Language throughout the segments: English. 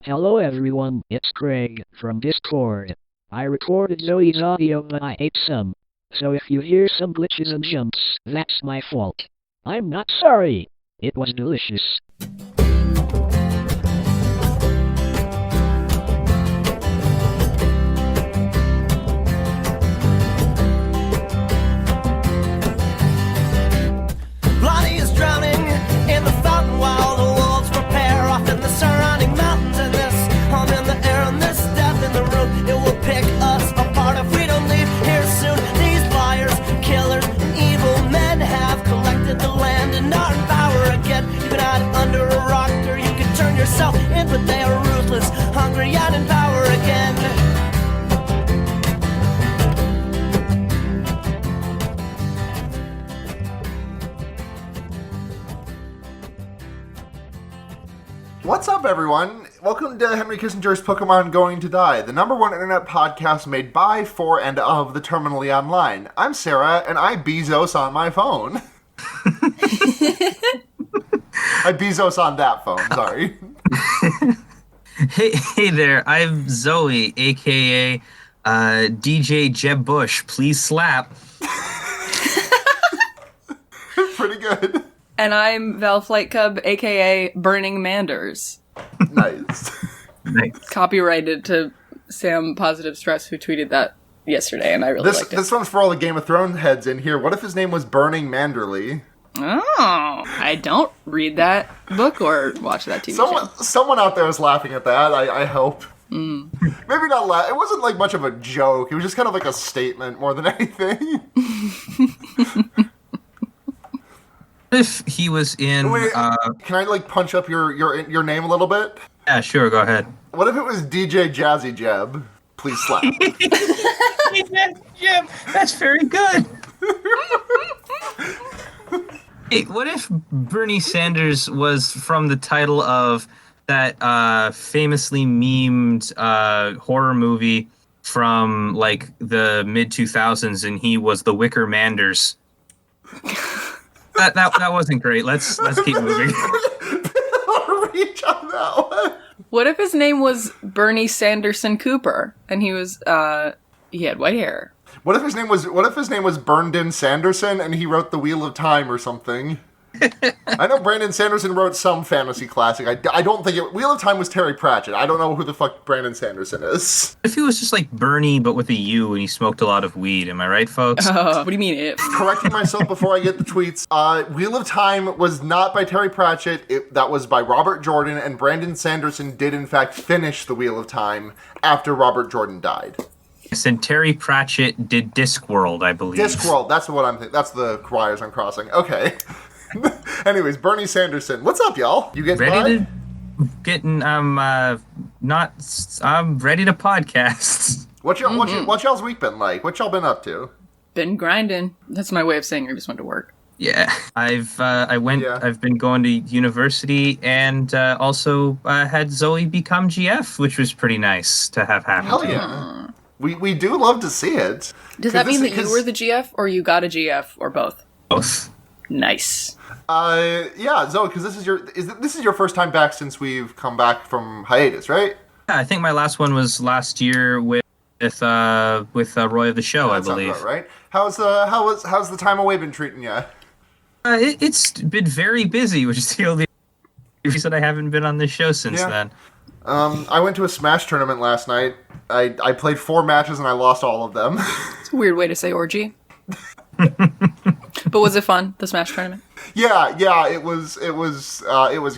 Hello everyone, it's Craig from Discord. I recorded Zoey's audio but I ate some. So if you hear some glitches and jumps, that's my fault. I'm not sorry. It was delicious. Lonnie is drowning in the fountain while the wolves prepare off in the surrounding mountains. And this hum in the air and this death in the room, it will pick us apart if we don't leave here soon. These liars, killers, and evil men have collected the land and are in power again. You can hide under a rock or you can turn yourself in, but they are ruthless, hungry, and in power again. What's up, everyone? Welcome to Henry Kissinger's Pokemon Going to Die, the #1 internet podcast made by, for, and of the terminally online. I'm Sarah, and I Bezos on my phone. I Bezos on that phone, sorry. Hey there, I'm Zoey, aka DJ Jeb Bush. Please slap. Pretty good. And I'm Val Flight Cub, aka Burning Manders. Nice. Nice. Copyrighted to Sam Positive Stress, who tweeted that yesterday, and I really liked it. This one's for all the Game of Thrones heads in here. What if his name was Burning Manderly? Oh, I don't read that book or watch that TV show. Someone out there is laughing at that, I hope. Maybe not It wasn't like much of a joke. It was just kind of like a statement more than anything. If he was in... Wait, can I like punch up your name a little bit? Yeah, sure, go ahead. What if it was DJ Jazzy Jeb? Please slap. Jeb, that's very good. Hey, what if Bernie Sanders was from the title of that famously memed horror movie from like the mid-2000s and he was the Wicker Manders? That wasn't great. Let's keep moving. Reach on that one. What if his name was Bernie Sanderson Cooper, and he was, he had white hair? What if his name was Burned Sanderson and he wrote The Wheel of Time or something? I know Brandon Sanderson wrote some fantasy classic. I don't think Wheel of Time was Terry Pratchett. I don't know who the fuck Brandon Sanderson is. If he was just like Bernie, but with a U, and he smoked a lot of weed, am I right, folks? What do you mean if? Correcting myself before I get the tweets. Wheel of Time was not by Terry Pratchett. That was by Robert Jordan, and Brandon Sanderson did in fact finish The Wheel of Time after Robert Jordan died. Yes, and Terry Pratchett did Discworld, I believe. Discworld, that's what I'm thinking. That's the wires I'm crossing. Okay. Anyways, Bernie Sanderson. What's up, y'all? You getting ready I'm ready to podcast. What's y'all's week been like? What y'all been up to? Been grinding. That's my way of saying I just went to work. Yeah, I've been going to university and also had Zoey become GF, which was pretty nice to have happen. Hell yeah. We do love to see it. Does that mean that you were the GF or you got a GF or both? Both. Nice. Yeah, Zoe, because this is your first time back since we've come back from hiatus, right? Yeah, I think my last one was last year with Roy of the Show, Yeah, I believe. About right. How's the time away been treating you? It's been very busy, which is the only reason I haven't been on this show since then. I went to a Smash tournament last night. I played 4 matches and I lost all of them. It's a weird way to say orgy. But was it fun, the Smash tournament? Yeah, it was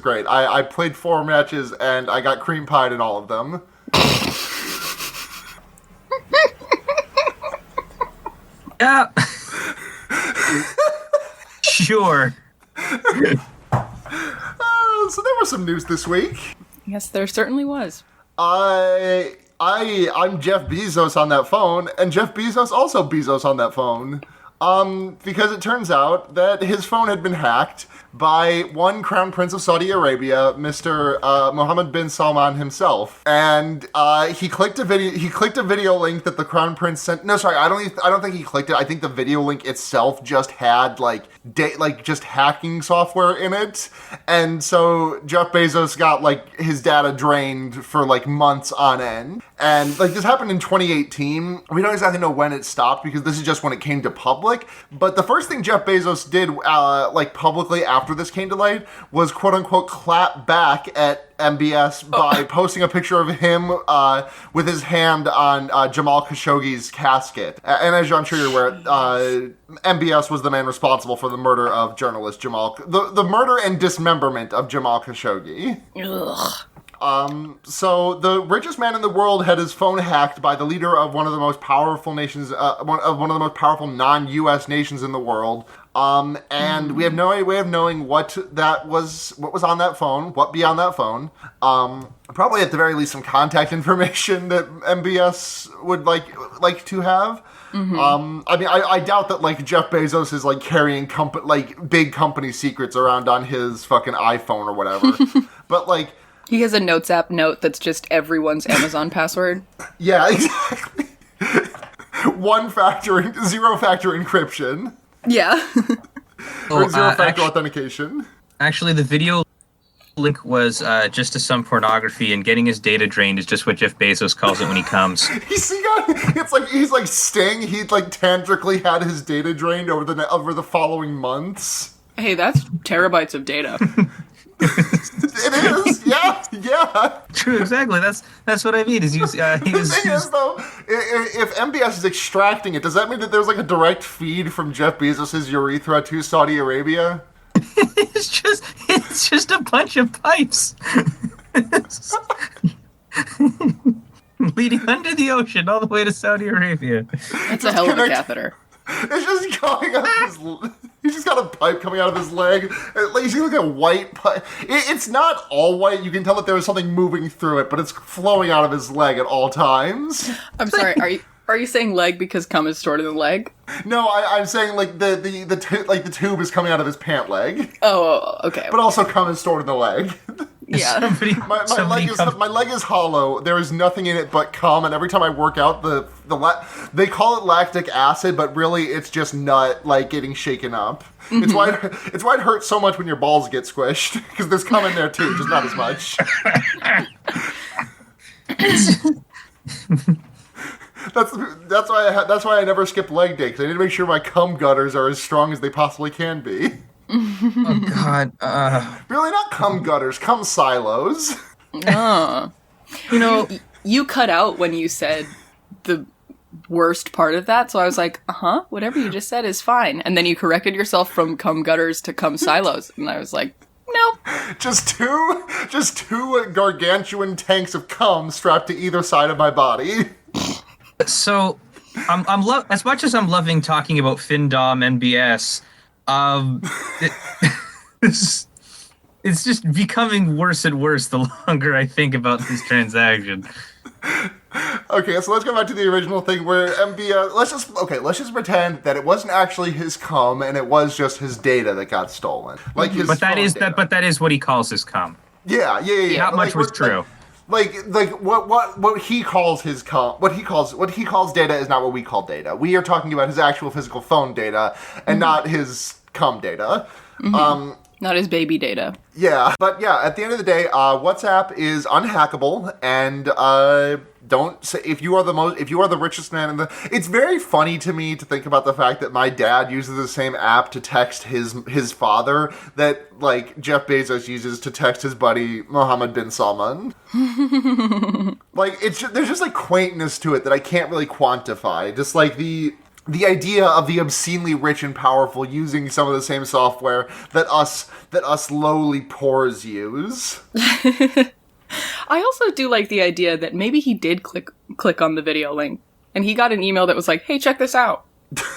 great. I played 4 matches and I got cream pied in all of them. Yeah. Sure. So there was some news this week. Yes, there certainly was. I'm Jeff Bezos on that phone, and Jeff Bezos also Bezos on that phone. Because it turns out that his phone had been hacked by one Crown Prince of Saudi Arabia, Mr. Mohammed bin Salman himself, and he clicked a video link that the Crown Prince sent. No, sorry, I don't think he clicked it. I think the video link itself just had just hacking software in it, and so Jeff Bezos got his data drained for months on end. And this happened in 2018. We don't exactly know when it stopped because this is just when it came to public. But the first thing Jeff Bezos did publicly after this came to light was quote unquote clap back at MBS by posting a picture of him with his hand on Jamal Khashoggi's casket. And as I'm sure you're aware, MBS was the man responsible for the murder of journalist Jamal, the murder and dismemberment of Jamal Khashoggi. Ugh. So the richest man in the world had his phone hacked by the leader of one of the most powerful nations, one of the most powerful non-U.S. nations in the world. And we have no way of knowing what was on that phone, what be on that phone. Probably at the very least some contact information that MBS would like to have. Mm-hmm. I doubt that Jeff Bezos is carrying big company secrets around on his fucking iPhone or whatever. But he has a Notes app note that's just everyone's Amazon password. Yeah, exactly. Zero factor encryption. Yeah. Or zero factor authentication. Actually, the video link was just to some pornography, and getting his data drained is just what Jeff Bezos calls it when he comes. He's Sting. He tantrically had his data drained over the following months. Hey, that's terabytes of data. It is, yeah. True, exactly. That's what I mean. The thing is, though, if MBS is extracting it, does that mean that there's a direct feed from Jeff Bezos' urethra to Saudi Arabia? it's just a bunch of pipes leading under the ocean all the way to Saudi Arabia. That's a hell of a catheter. It's just going out of he's just got a pipe coming out of his leg. He's got a white pipe. It's not all white. You can tell that there was something moving through it, but it's flowing out of his leg at all times. I'm sorry, are you saying leg because cum is stored in the leg? No, I'm saying the tube is coming out of his pant leg. Oh, okay. But also cum is stored in the leg. Yeah. My leg is hollow. There is nothing in it but cum, and every time I work out, they call it lactic acid, but really it's just nut getting shaken up. Mm-hmm. It's why it hurts so much when your balls get squished because there's cum in there too, just not as much. That's why I never skip leg day, because I need to make sure my cum gutters are as strong as they possibly can be. Oh God! Really, not cum gutters, cum silos. You cut out when you said the worst part of that, so I was like, whatever you just said is fine. And then you corrected yourself from cum gutters to cum silos, and I was like, no. Just two gargantuan tanks of cum strapped to either side of my body. So, as much as I'm loving talking about FinDom MBS, it's just becoming worse and worse the longer I think about this transaction. Okay, so let's go back to the original thing where MBS. Let's just pretend that it wasn't actually his cum and it was just his data that got stolen. But that is what he calls his cum. Yeah. Not much was true. What he calls his what he calls data is not what we call data. We are talking about his actual physical phone data and not his cum data. Mm-hmm. Not his baby data. Yeah, but at the end of the day, WhatsApp is unhackable, and don't say if you are the richest man in the. It's very funny to me to think about the fact that my dad uses the same app to text his father that Jeff Bezos uses to text his buddy Mohammed bin Salman. There's just quaintness to it that I can't really quantify. Just the idea of the obscenely rich and powerful using some of the same software that us lowly poors use. I also do like the idea that maybe he did click on the video link and he got an email that was like, hey, check this out.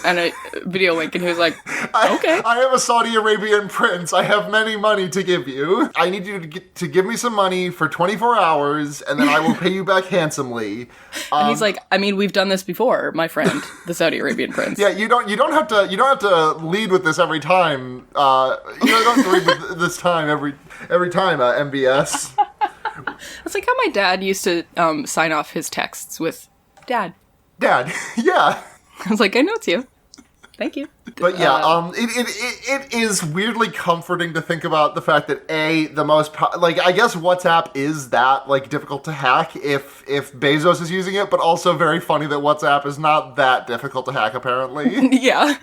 and a video link, and he was like, okay. I am a Saudi Arabian prince. I have many money to give you. I need you to give me some money for 24 hours, and then I will pay you back handsomely. And he's like, I mean, we've done this before, my friend, the Saudi Arabian prince. Yeah, you don't have to lead with this every time. You don't have to lead with this time every time, MBS. It's like how my dad used to sign off his texts with Dad. Dad, yeah. I was like, I know it's you. Thank you. But yeah, it is weirdly comforting to think about the fact that I guess WhatsApp is that like difficult to hack if Bezos is using it, but also very funny that WhatsApp is not that difficult to hack apparently. Yeah.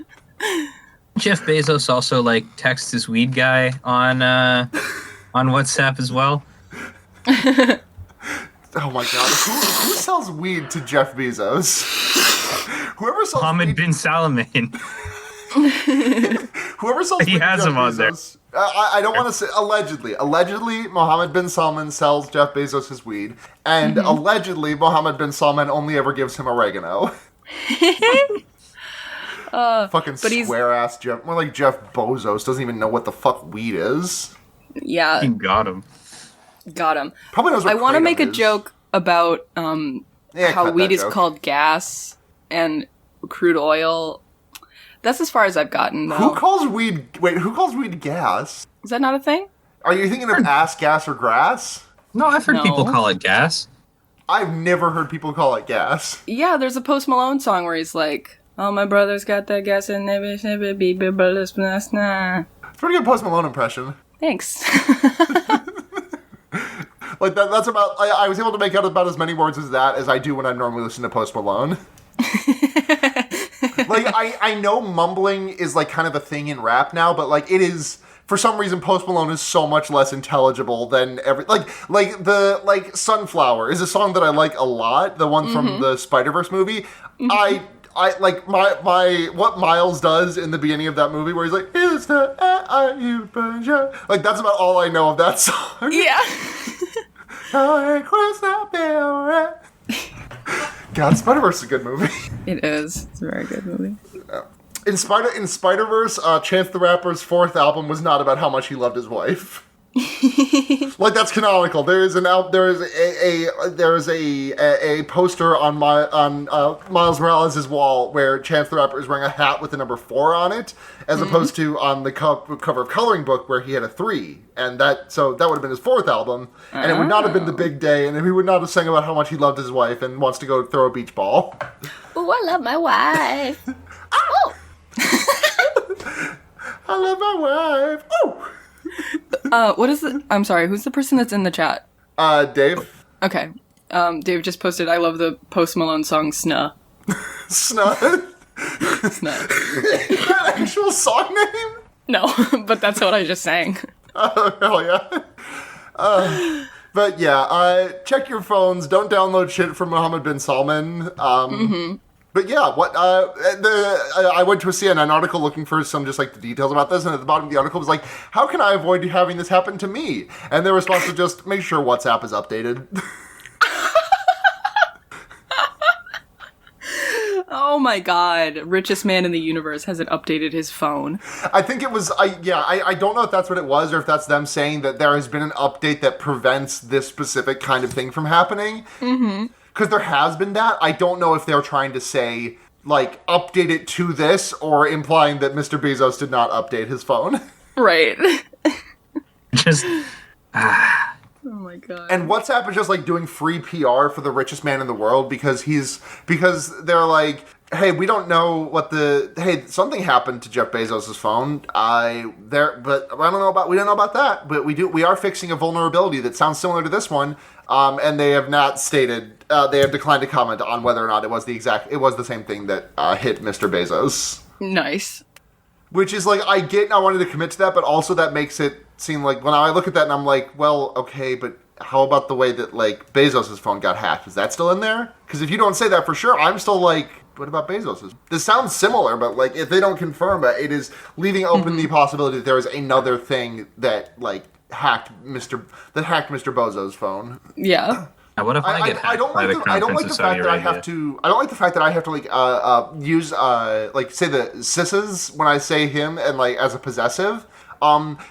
Jeff Bezos also like texts his weed guy on WhatsApp as well. Oh my god, who sells weed to Jeff Bezos? Whoever sells Mohammed bin Salman. Whoever sells He weed has to Jeff him on there. Bezos, I don't want to say allegedly. Allegedly, Mohammed bin Salman sells Jeff Bezos his weed, and allegedly, Mohammed bin Salman only ever gives him oregano. Fucking square ass Jeff. More like Jeff Bezos doesn't even know what the fuck weed is. Yeah. You got him. Got him. Probably knows what I want to kratom make a is. joke about how cut weed that is joke. called gas and crude oil. That's as far as I've gotten, though. Who calls weed gas? Is that not a thing? Are you thinking of ass, gas, or grass? No, I've heard No. people call it gas. I've never heard people call it gas. Yeah, there's a Post Malone song where he's like, "Oh, my brother's got that gas and never be nah." It's a pretty good Post Malone impression. Thanks. Like that's about. I was able to make out about as many words as that as I do when I normally listen to Post Malone. Like I know mumbling is like kind of a thing in rap now, but like it is for some reason Post Malone is so much less intelligible than like Sunflower is a song that I like a lot. The one from the Spider-Verse movie. I like my what Miles does in the beginning of that movie where he's like, "It's the I-U Persia." Like that's about all I know of that song. Yeah. God, Spider-Verse is a good movie. It is. It's a very good movie. In Spider-Verse, Chance the Rapper's fourth album was not about how much he loved his wife. Like that's canonical. There is a poster on Miles Morales' wall where Chance the Rapper is wearing a hat with the number 4 on it, as opposed to on the cover of Coloring Book where he had a 3, and that would have been his fourth album, and it would not have been The Big Day, and he would not have sang about how much he loved his wife and wants to go throw a beach ball. Oh, I love my wife. Oh. I love my wife. Oh. What is it? I'm sorry. Who's the person that's in the chat? Dave. Okay. Dave just posted, I love the Post Malone song, Snuh. Snuh. Snuh. Is that an actual song name? No, but that's what I just sang. Oh, hell yeah. But yeah, check your phones. Don't download shit from Mohammed bin Salman. But yeah, I went to a CNN article looking for some just like the details about this, and at the bottom of the article was like, how can I avoid having this happen to me? And their response was just, make sure WhatsApp is updated. Oh my god. Richest man in the universe hasn't updated his phone. I think it was, I don't know if that's what it was or if that's them saying that there has been an update that prevents this specific kind of thing from happening. Mm-hmm. Because there has been that. I don't know if they're trying to say, like, update it to this, or implying that Mr. Bezos did not update his phone. Right. Just, Oh my god. And WhatsApp is just, like, doing free PR for the richest man in the world because they're like, hey, we don't know something happened to Jeff Bezos' phone. We don't know about that, but we are fixing a vulnerability that sounds similar to this one. And they have not stated, they have declined to comment on whether or not it was the same thing that hit Mr. Bezos. Nice. Which is like, I get and I wanted to commit to that, but also that makes it seem like, when I look at that and I'm like, well, okay, but how about the way that, like, Bezos' phone got hacked? Is that still in there? Because if you don't say that for sure, I'm still like, what about Bezos's? This sounds similar, but, like, if they don't confirm it, it is leaving open the possibility that there is another thing that, like, hacked Mr. Bezos' phone. Yeah. What if I get hacked by the Crown I don't Prince like of the fact Saudi that I Arabia? have to. I don't like the fact that I have to use say the sis's when I say him and like as a possessive.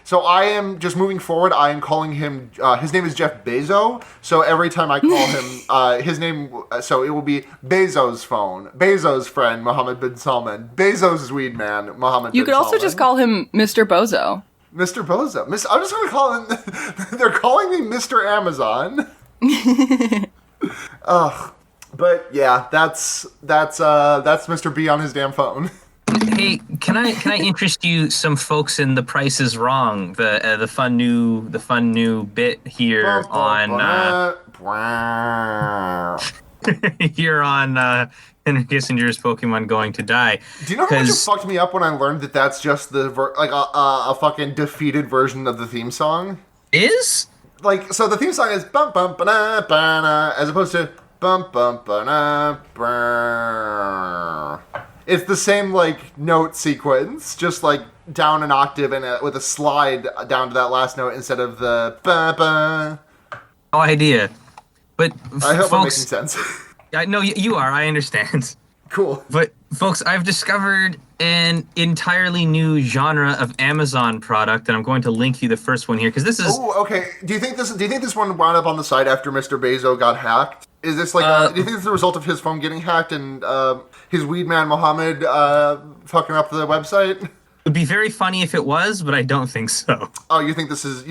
So I am just moving forward. I am calling him. His name is Jeff Bezos. So every time I call him, his name. So it will be Bezos' phone, Bezos' friend Mohammed bin Salman, Bezos' weed man Mohammed. You bin could also Salman. just call him Mr. Bozo. Mr. Bozo. I'm just gonna call him. They're calling me Mr. Amazon. Ugh. But yeah, that's Mr. B on his damn phone. Hey, can I interest you some folks in The Price is Wrong, the fun new bit here on here on Henry Kissinger's Pokemon Going to Die. Do you know how much it fucked me up when I learned that that's just the a fucking defeated version of the theme song? Is? Like, so the theme song is bum bum ba ba as opposed to bum bum ba ba. It's the same like note sequence, just like down an octave and with a slide down to that last note instead of the ba ba. No idea. But I hope I'm making folks, sense. I know you are. I understand. Cool. But folks, I've discovered an entirely new genre of Amazon product, and I'm going to link you the first one here because this is. Oh, okay. Do you think this one wound up on the site after Mr. Bezos got hacked? Is this like? Do you think it's the result of his phone getting hacked and his weed man Mohammed fucking up the website? It would be very funny if it was, but I don't think so. Oh, you think this is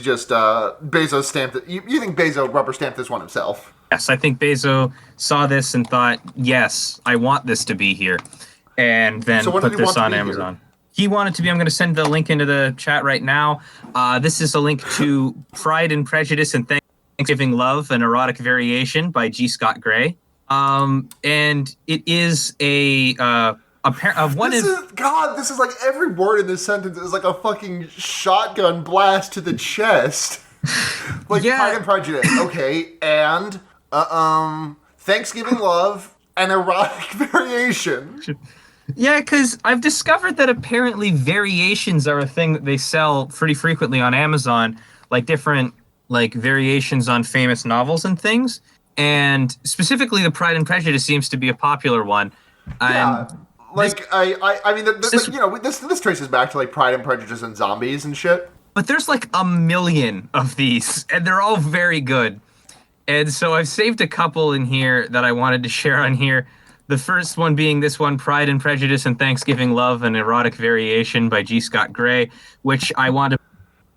just Bezos stamped it? You think Bezos rubber stamped this one himself? Yes, I think Bezos saw this and thought, yes, I want this to be here, and then put this on Amazon. Here? He wanted to be. I'm going to send the link into the chat right now. This is a link to Pride and Prejudice and Thanksgiving Love, an erotic variation by G. Scott Gray. And it is this is like every word in this sentence is like a fucking shotgun blast to the chest. Like Pride and Prejudice, okay, and Thanksgiving Love, an erotic variation. Yeah, because I've discovered that apparently variations are a thing that they sell pretty frequently on Amazon, like different like variations on famous novels and things. And specifically, the Pride and Prejudice seems to be a popular one. Yeah, I mean, this traces back to like Pride and Prejudice and zombies and shit. But there's like a million of these, and they're all very good. And so I've saved a couple in here that I wanted to share on here. The first one being this one, Pride and Prejudice and Thanksgiving Love, an erotic variation by G. Scott Gray, which I want to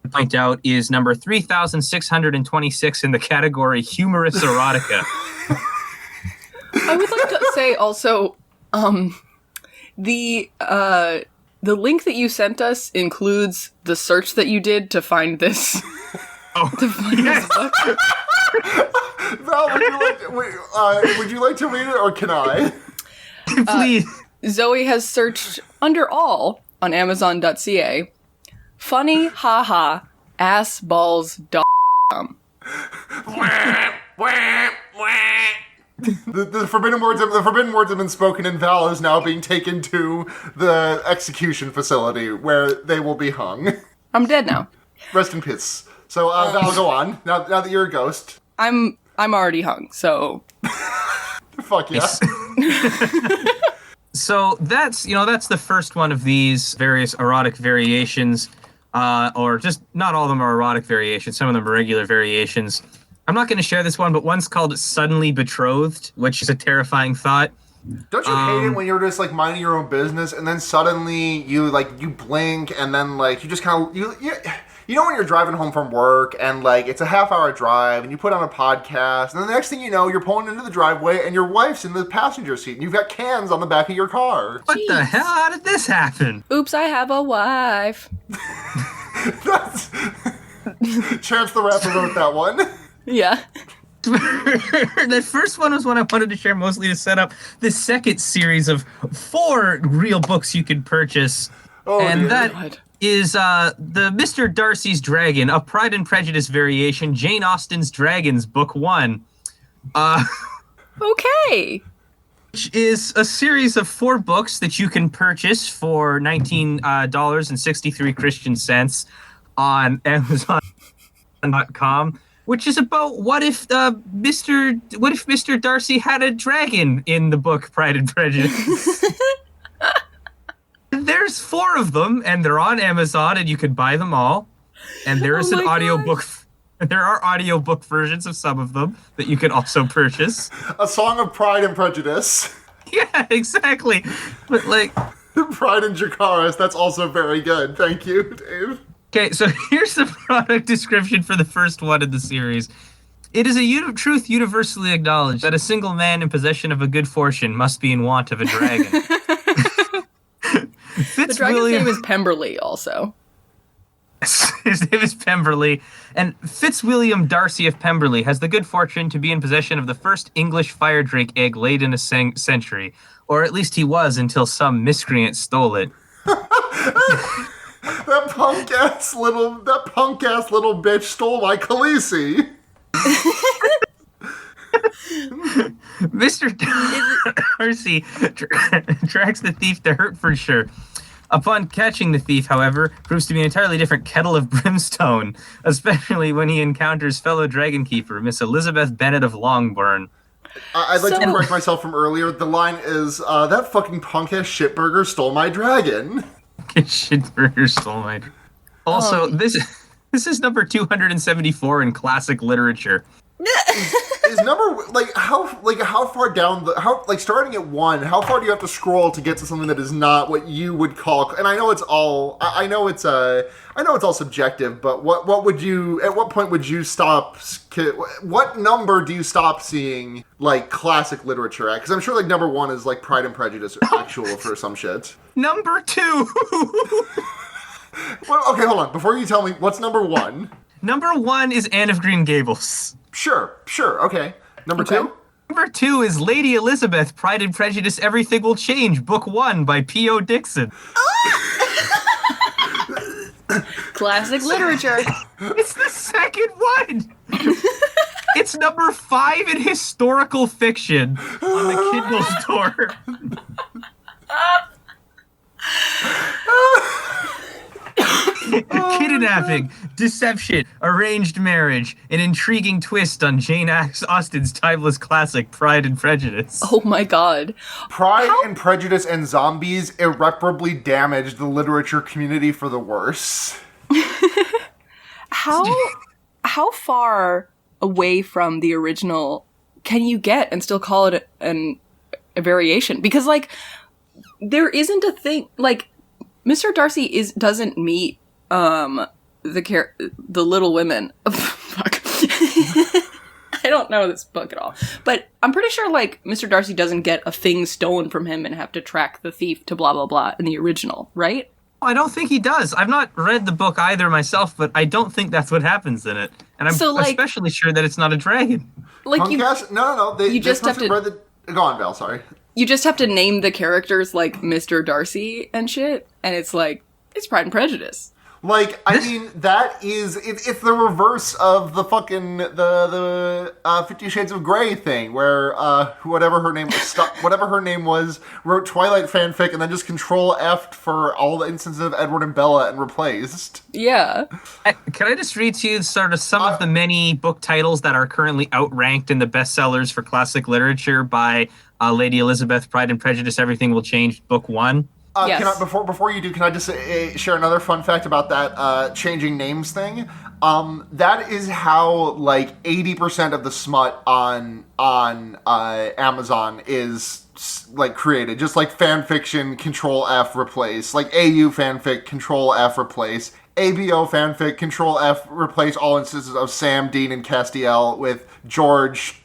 point out is number 3,626 in the category humorous erotica. I would like to say also, the link that you sent us includes the search that you did to find this. This book. Val, would you like to read it, or can I? Please. Zoey has searched under all on Amazon.ca. Funny, haha, ass balls, dumb. The forbidden words have been spoken, and Val is now being taken to the execution facility where they will be hung. I'm dead now. Rest in peace. So Val, go on. Now that you're a ghost. I'm already hung, so fuck yeah. So that's the first one of these various erotic variations, or just not all of them are erotic variations. Some of them are regular variations. I'm not going to share this one, but one's called Suddenly Betrothed, which is a terrifying thought. Don't you hate it when you're just like minding your own business and then suddenly you blink and then like you just kind of you know when you're driving home from work and like it's a half-hour drive and you put on a podcast and then the next thing you know you're pulling into the driveway and your wife's in the passenger seat and you've got cans on the back of your car. What the hell? How did this happen? Oops, I have a wife. That's Chance the Rapper wrote that one. Yeah. The first one was one I wanted to share mostly to set up the second series of 4 real books you can purchase. Oh, and dear. that is the Mr. Darcy's Dragon, a Pride and Prejudice variation, Jane Austen's Dragons, Book 1. Okay. Which is a series of 4 books that you can purchase for $19.63 Christian cents on Amazon.com. which is about what if Mr. Darcy had a dragon in the book Pride and Prejudice. There's 4 of them, and they're on Amazon, and you can buy them all. And there is an audiobook. There are audiobook versions of some of them that you can also purchase. A Song of Pride and Prejudice. Yeah, exactly. But like, Pride and Dracarys, that's also very good. Thank you, Dave. okay, so here's the product description for the first one in the series. It is a truth universally acknowledged that a single man in possession of a good fortune must be in want of a dragon. The dragon's name is Pemberley, also. His name is Pemberley, and Fitzwilliam Darcy of Pemberley has the good fortune to be in possession of the first English fire drake egg laid in a century, or at least he was until some miscreant stole it. That punk ass little bitch stole my Khaleesi. Mr. Darcy tracks the thief to Hertfordshire. Upon catching the thief, however, proves to be an entirely different kettle of brimstone, especially when he encounters fellow dragon keeper, Miss Elizabeth Bennet of Longbourn. I'd like to correct myself from earlier. The line is, that fucking punk-ass shitburger stole my dragon. Shitburger stole my... Also, this is number 274 in classic literature. Is number how far down starting at 1, how far do you have to scroll to get to something that is not what you would call, and I know it's all subjective, but at what point would you stop, what number do you stop seeing like classic literature at? Because I'm sure like number 1 is like Pride and Prejudice or actual for some shit. Number 2. Well, okay, hold on. Before you tell me, what's number 1? Number 1 is Anne of Green Gables. Sure, okay. Number 2? Number 2 is Lady Elizabeth, Pride and Prejudice, Everything Will Change, Book 1 by P.O. Dixon. Classic literature. It's the second one. It's number 5 in historical fiction on the Kindle store. Kidnapping, deception, arranged marriage, an intriguing twist on Jane Austen's timeless classic, Pride and Prejudice. Oh my god. Pride and Prejudice and zombies irreparably damaged the literature community for the worse. How far away from the original can you get and still call it a variation? Because like there isn't a thing like Mr. Darcy doesn't meet the Little Women. Fuck. I don't know this book at all. But I'm pretty sure like Mr. Darcy doesn't get a thing stolen from him and have to track the thief to blah blah blah in the original, right? I don't think he does. I've not read the book either myself, but I don't think that's what happens in it. And I'm especially sure that it's not a dragon. Like No. You just have to Go on, Val, sorry. You just have to name the characters like Mr. Darcy and shit, and it's like, it's Pride and Prejudice. Like, I mean, that is, it's the reverse of the fucking, the 50 Shades of Grey thing, where, whatever her name was, wrote Twilight fanfic and then just Control F'd for all the instances of Edward and Bella and replaced. Yeah. Can I just read to you sort of some of the many book titles that are currently outranked in the bestsellers for classic literature by Lady Elizabeth, Pride and Prejudice, Everything Will Change, Book 1? Yes. Before you do, can I just share another fun fact about that changing names thing? That is how like 80% of the smut on Amazon is like created. Just like fan fiction, Control F replace. Like AU fanfic, Control F replace. ABO fanfic, Control F replace all instances of Sam, Dean, and Castiel with George,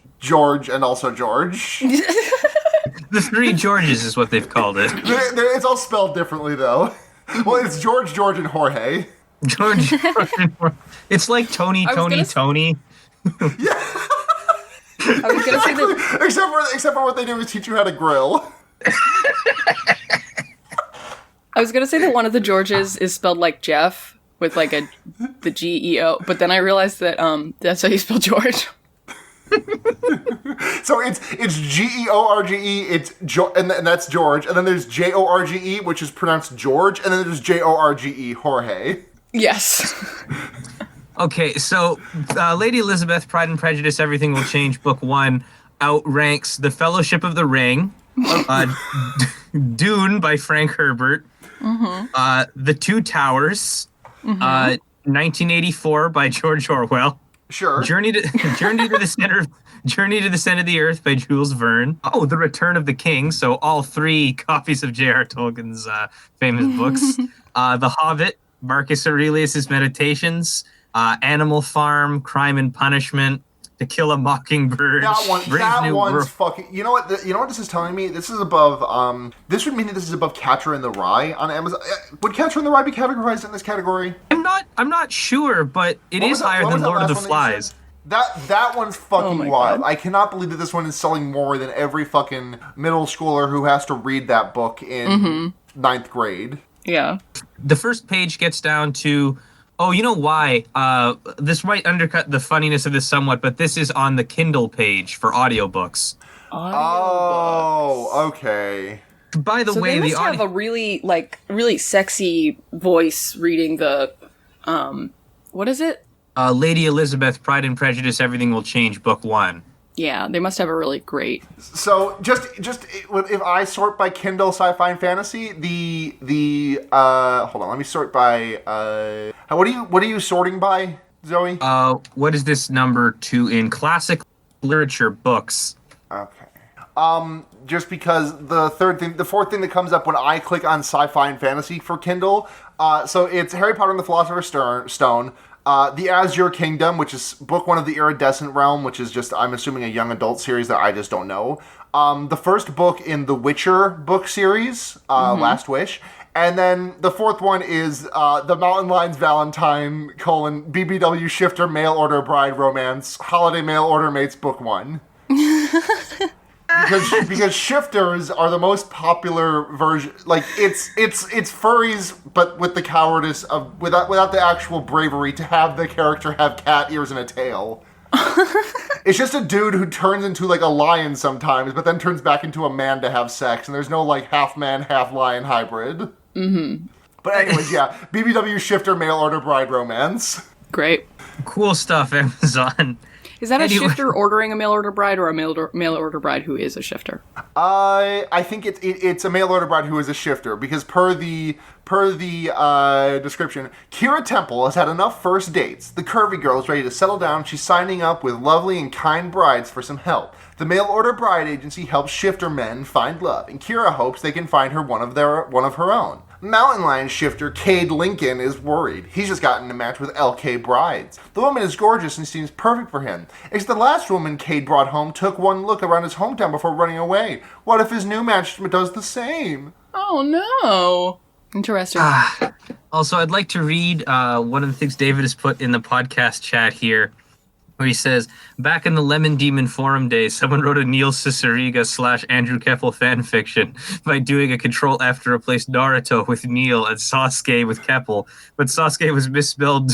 and also George. The 3 Georges is what they've called it. It's all spelled differently, though. Well, it's George, and Jorge. George, and Jorge. It's like Tony. Yeah. I was gonna say that. Except for what they do is teach you how to grill. I was gonna say that one of the Georges is spelled like Jeff with like the GEO, but then I realized that that's how you spell George. So it's George, and that's George, and then there's Jorge, which is pronounced George, and then there's Jorge, Jorge. Yes. Okay, so Lady Elizabeth, Pride and Prejudice, Everything Will Change, Book 1 outranks The Fellowship of the Ring, Dune by Frank Herbert, The Two Towers, 1984 by George Orwell, Sure. Journey to the Center of the Earth by Jules Verne. Oh, The Return of the King. So all 3 copies of J.R. Tolkien's famous books. The Hobbit, Marcus Aurelius' Meditations, Animal Farm, Crime and Punishment, To Kill a Mockingbird. That one's fucking. You know what? You know what this is telling me? This is above. This would mean that this is above Catcher in the Rye on Amazon. Would Catcher in the Rye be categorized in this category? I'm not sure, but it is higher than Lord of the Flies. That one's fucking wild. I cannot believe that this one is selling more than every fucking middle schooler who has to read that book in 9th grade. Yeah. The first page gets down to, oh, you know why? This might undercut the funniness of this somewhat, but this is on the Kindle page for audiobooks. Oh, okay. By the way, they must have a really sexy voice reading the, what is it? Lady Elizabeth, Pride and Prejudice, Everything Will Change, Book 1. Yeah, they must have a really great. So just if I sort by Kindle sci-fi and fantasy, the hold on, let me sort by what are you sorting by, Zoey? What is this number 2 in classic literature books? Okay. Just because the fourth thing that comes up when I click on sci-fi and fantasy for Kindle, so it's Harry Potter and the Philosopher's Stone. The Azure Kingdom, which is book 1 of the Iridescent Realm, which is just, I'm assuming, a young adult series that I just don't know. The first book in the Witcher book series, Last Wish. And then the fourth one is the Mountain Lions Valentine, BBW Shifter Mail Order Bride Romance, Holiday Mail Order Mates Book 1. Because shifters are the most popular version. Like it's furries, but with the cowardice of without the actual bravery to have the character have cat ears and a tail. It's just a dude who turns into like a lion sometimes, but then turns back into a man to have sex, and there's no like half man, half lion hybrid. Mm-hmm. But anyways, yeah, BBW Shifter Mail Order Bride Romance. Great. Cool stuff, Amazon. Is that a shifter ordering a mail order bride, or a mail order bride who is a shifter? I think it's a mail order bride who is a shifter, because per the description, Kira Temple has had enough first dates. The curvy girl is ready to settle down. She's signing up with lovely and kind brides for some help. The mail order bride agency helps shifter men find love, and Kira hopes they can find her one of her own. Mountain Lion shifter Cade Lincoln is worried. He's just gotten a match with LK Brides. The woman is gorgeous and seems perfect for him. Except the last woman Cade brought home took one look around his hometown before running away. What if his new match does the same? Oh no. Interesting. Also, I'd like to read one of the things David has put in the podcast chat here, where he says, back in the Lemon Demon forum days, someone wrote a Neil Ciceriga / Andrew Keppel fanfiction by doing a Control-F to replace Naruto with Neil and Sasuke with Keppel. But Sasuke was misspelled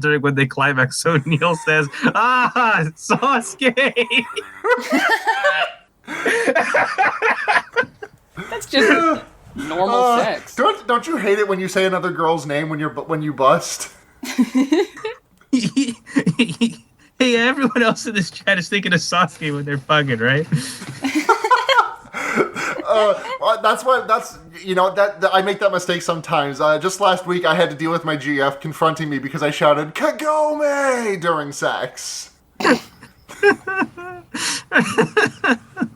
during when they climax, so Neil says, Sasuke! That's just normal sex. Don't you hate it when you say another girl's name when you bust? Hey, everyone else in this chat is thinking of Sasuke when they're fucking, right? I make that mistake sometimes. Just last week, I had to deal with my GF confronting me because I shouted "Kagome" during sex.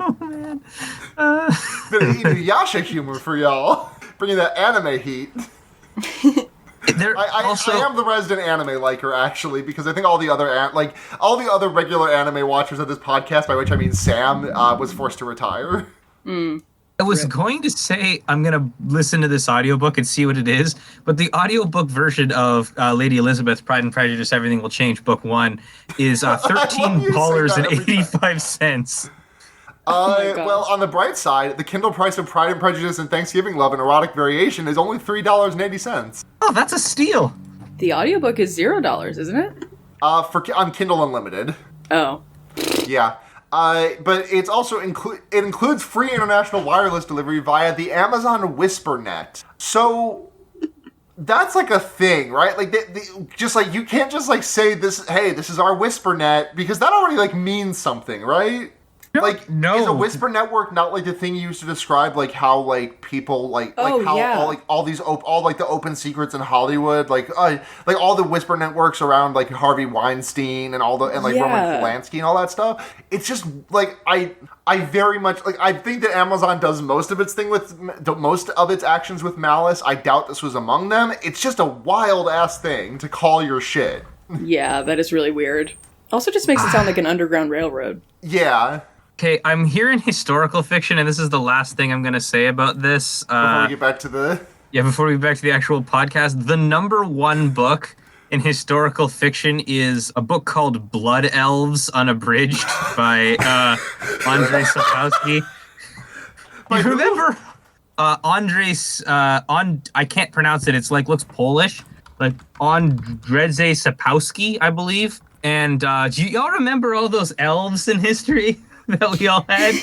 Oh man! Bit of Inuyasha humor for y'all, bringing that anime heat. I am the resident anime liker, actually, because I think all the other regular anime watchers of this podcast, by which I mean Sam, was forced to retire. I was going to say I'm going to listen to this audiobook and see what it is, but the audiobook version of Lady Elizabeth, Pride and Prejudice, Everything Will Change, Book 1, is $13.85. Well, on the bright side, the Kindle price of Pride and Prejudice and Thanksgiving Love, an erotic variation, is only $3.80. Oh, that's a steal. The audiobook is $0, isn't it? On Kindle Unlimited. Oh. Yeah. But it's also it includes free international wireless delivery via the Amazon WhisperNet. So, That's like a thing, right? Like, just like, you can't just like say this, hey, this is our whisper net, because that already like means something, right? Like, no. Is a whisper network not like the thing you used to describe, like how like people like how all the open secrets in Hollywood, like all the whisper networks around like Harvey Weinstein and Roman Polanski and all that stuff. It's just like I very much like, I think that Amazon does most of its actions with malice. I doubt this was among them. It's just a wild ass thing to call your shit. Yeah, that is really weird. Also, just makes it sound like an underground railroad. Yeah. Okay, I'm hearing historical fiction, and this is the last thing I'm going to say about this. Before we get back to the actual podcast, the number one book in historical fiction is a book called Blood Elves Unabridged by Andrzej Sapkowski. You remember I can't pronounce it. It's like, looks Polish. Like Andrzej Sapkowski, I believe. And do y'all remember all those elves in history that we all had?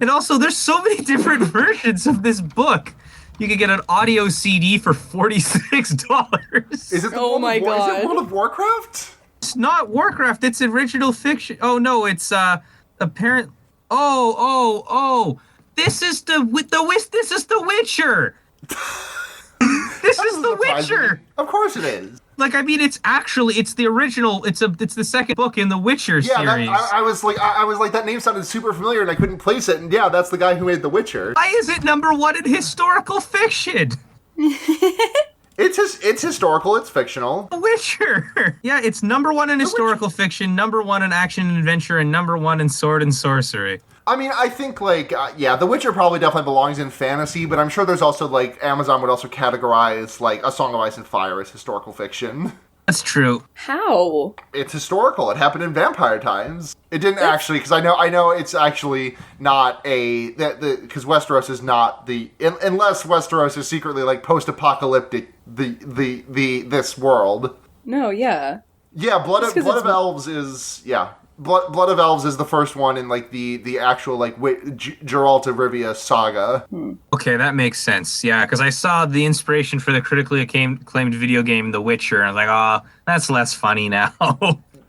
And also, there's so many different versions of this book. You could get an audio CD for $46. Is it Oh my God. Is it World of Warcraft? It's not Warcraft. It's original fiction. Oh no, it's apparent. Oh. This is the Witcher. This is The Witcher. Of course it is. Like, I mean, it's the original. It's the second book in the Witcher series. I was like, that name sounded super familiar, and I couldn't place it. And yeah, that's the guy who made The Witcher. Why is it number one in historical fiction? It's historical. It's fictional. The Witcher. Yeah, it's number one in historical fiction, number one in action and adventure, and number one in sword and sorcery. I mean, I think, like, The Witcher probably definitely belongs in fantasy, but I'm sure there's also, like, Amazon would also categorize, like, A Song of Ice and Fire as historical fiction. That's true. How? It's historical. It happened in vampire times. It didn't actually, because I know it's actually not because Westeros is not unless Westeros is secretly, like, post-apocalyptic, this world. No, yeah. Yeah, Blood of Elves is the first one in, like, the actual, like, Geralt of Rivia saga. Okay, that makes sense. Yeah, because I saw the inspiration for the critically acclaimed video game The Witcher, and I was like, oh, that's less funny now.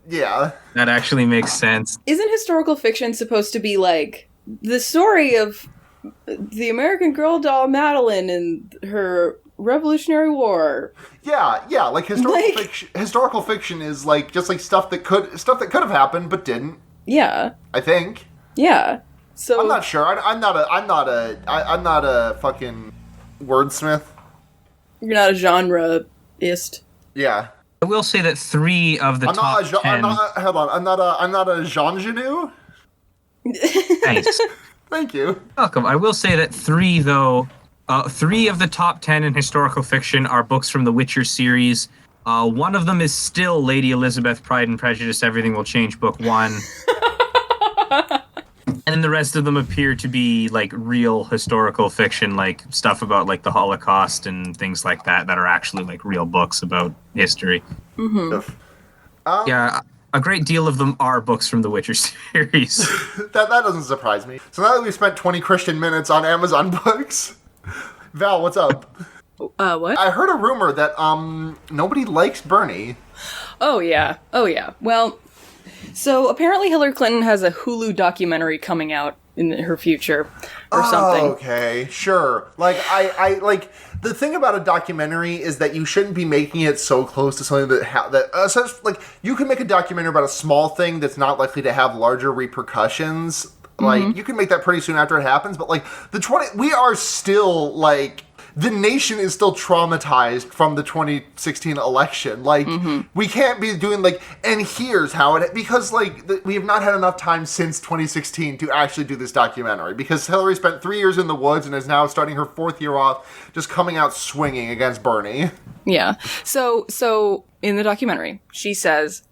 Yeah. That actually makes sense. Isn't historical fiction supposed to be, like, the story of the American Girl doll Madeline and her Revolutionary War? Yeah, like historical fiction is like just like stuff that could have happened but didn't. Yeah. I think. Yeah. So I'm not sure. I'm not a fucking wordsmith. You're not a genre-ist. Yeah. I will say that 3 of the top 10... I'm not a ingenue. Nice. Thank you. Welcome. I will say that 3 of the top 10 in historical fiction are books from the Witcher series. One of them is still Lady Elizabeth, Pride and Prejudice, Everything Will Change, Book 1. And then the rest of them appear to be, like, real historical fiction, like, stuff about, like, the Holocaust and things like that are actually, like, real books about history. Mm-hmm. Yeah, a great deal of them are books from the Witcher series. that doesn't surprise me. So now that we've spent 20 Christian minutes on Amazon books... Val, what's up? What? I heard a rumor that, nobody likes Bernie. Oh, yeah. Well, so apparently Hillary Clinton has a Hulu documentary coming out in her future or something. Okay, sure. Like, I like, the thing about a documentary is that you shouldn't be making it so close to something like, you can make a documentary about a small thing that's not likely to have larger repercussions. Like, you can make that pretty soon after it happens, but, like, we are still, like, the nation is still traumatized from the 2016 election. Like, we can't be doing, like, and here's how because, like, we have not had enough time since 2016 to actually do this documentary, because Hillary spent 3 years in the woods and is now starting her 4th year off just coming out swinging against Bernie. Yeah. So in the documentary, she says...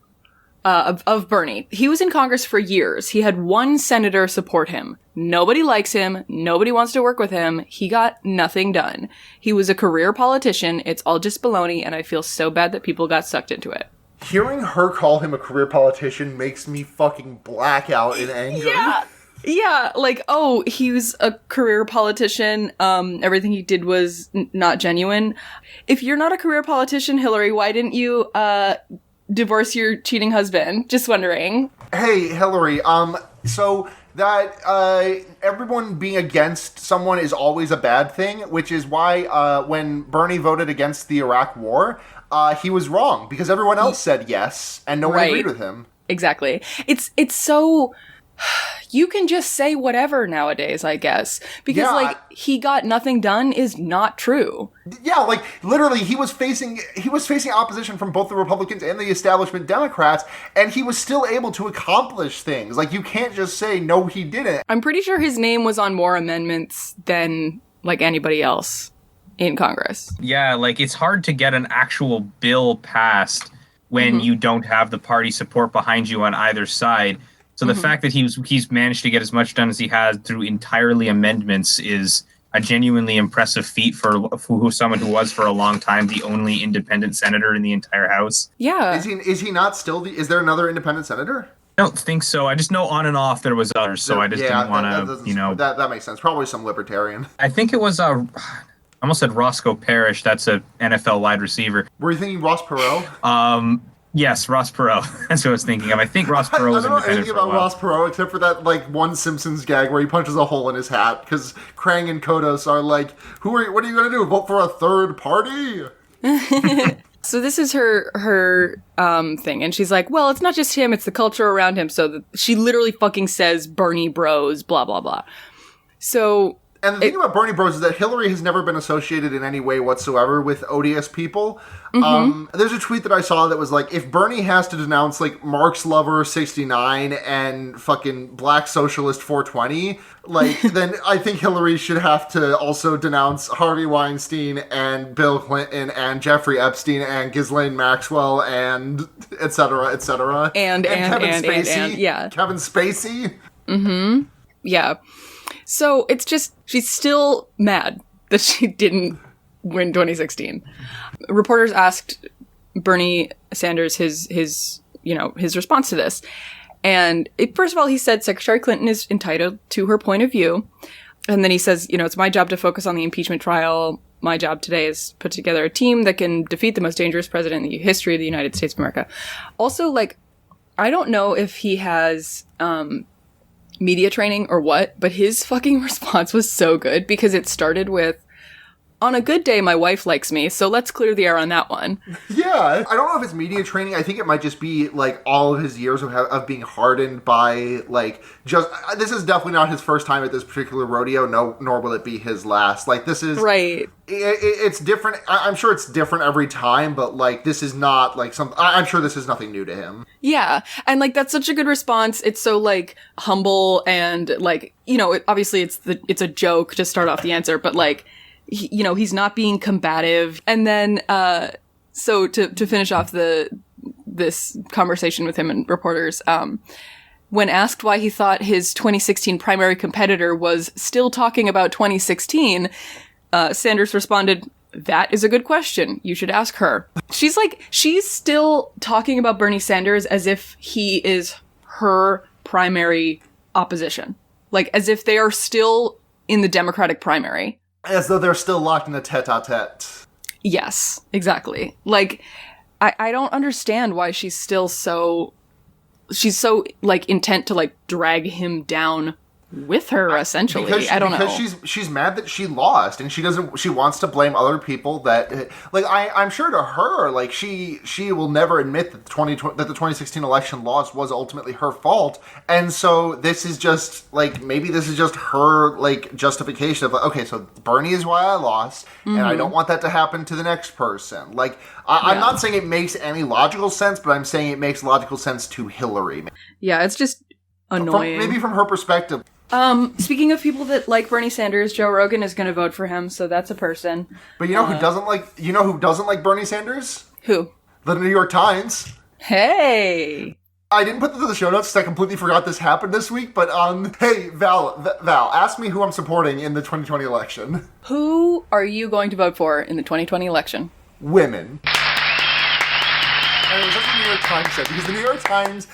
of Bernie. He was in Congress for years. He had one senator support him. Nobody likes him. Nobody wants to work with him. He got nothing done. He was a career politician. It's all just baloney, and I feel so bad that people got sucked into it. Hearing her call him a career politician makes me fucking black out in anger. Yeah. Yeah, like, oh, he was a career politician. Everything he did was not genuine. If you're not a career politician, Hillary, why didn't you divorce your cheating husband? Just wondering. Hey, Hillary, so that everyone being against someone is always a bad thing, which is why when Bernie voted against the Iraq War, he was wrong, because everyone else said yes, and no one agreed with him. Exactly. It's so... You can just say whatever nowadays, I guess. Because, like, he got nothing done is not true. Yeah, like, literally, he was facing opposition from both the Republicans and the establishment Democrats, and he was still able to accomplish things. Like, you can't just say, no, he didn't. I'm pretty sure his name was on more amendments than, like, anybody else in Congress. Yeah, like, it's hard to get an actual bill passed when you don't have the party support behind you on either side. So the fact that he's managed to get as much done as he has through entirely amendments is a genuinely impressive feat for someone who was for a long time the only independent senator in the entire House. Yeah. Is he not still is there another independent senator? I don't think so. I just know on and off there was others, so I just didn't want to, That makes sense. Probably some libertarian. I think it was I almost said Roscoe Parrish. That's a NFL wide receiver. Were you thinking Ross Perot? Yes, Ross Perot. That's what I was thinking of. I think Ross Perot was independent for a while. I don't know anything about Ross Perot except for that, like, one Simpsons gag where he punches a hole in his hat, because Krang and Kodos are like, what are you going to do, vote for a third party? So this is her thing, and she's like, well, it's not just him, it's the culture around him, so she literally fucking says Bernie bros, blah, blah, blah. So... And the thing about Bernie Bros is that Hillary has never been associated in any way whatsoever with odious people. There's a tweet that I saw that was like, if Bernie has to denounce, like, Marx Lover 69 and fucking Black Socialist 420, like, then I think Hillary should have to also denounce Harvey Weinstein and Bill Clinton and Jeffrey Epstein and Ghislaine Maxwell and et cetera, et cetera. And Kevin Spacey. Yeah. Kevin Spacey. Yeah. So it's just, she's still mad that she didn't win 2016. Reporters asked Bernie Sanders his response to this. And first of all, he said Secretary Clinton is entitled to her point of view. And then he says, it's my job to focus on the impeachment trial. My job today is put together a team that can defeat the most dangerous president in the history of the United States of America. Also, like, I don't know if he has, media training or what, but his fucking response was so good because it started with, on a good day, my wife likes me, so let's clear the air on that one. Yeah, I don't know if it's media training. I think it might just be, like, all of his years of being hardened by, like, this is definitely not his first time at this particular rodeo, nor will it be his last. Like, this is... Right. It's different. I'm sure it's different every time, but, like, this is not, like, I'm sure this is nothing new to him. Yeah. And, like, that's such a good response. It's so, like, humble and, like, obviously it's a joke to start off the answer, but, like, he's not being combative. And then, so to finish off this conversation with him and reporters, when asked why he thought his 2016 primary competitor was still talking about 2016, Sanders responded, "That is a good question. You should ask her." She's still talking about Bernie Sanders as if he is her primary opposition. Like, as if they are still in the Democratic primary. As though they're still locked in a tete-a-tete. Yes, exactly. Like, I don't understand why she's still so... She's so, like, intent to, like, drag him down with her, essentially. I don't know. Because she's mad that she lost, and she wants to blame other people that... Like, I'm sure to her, like, she will never admit that the 2016 election loss was ultimately her fault, and so this is just, like, maybe this is just her, like, justification of, okay, so Bernie is why I lost, and I don't want that to happen to the next person. Like, I'm not saying it makes any logical sense, but I'm saying it makes logical sense to Hillary. Yeah, it's just annoying. Maybe from her perspective. Speaking of people that like Bernie Sanders, Joe Rogan is going to vote for him, so that's a person. But who doesn't like Bernie Sanders? Who? The New York Times. Hey! I didn't put this in the show notes because I completely forgot this happened this week, but, hey, Val, ask me who I'm supporting in the 2020 election. Who are you going to vote for in the 2020 election? Women. And it was just what the New York Times said, because the New York Times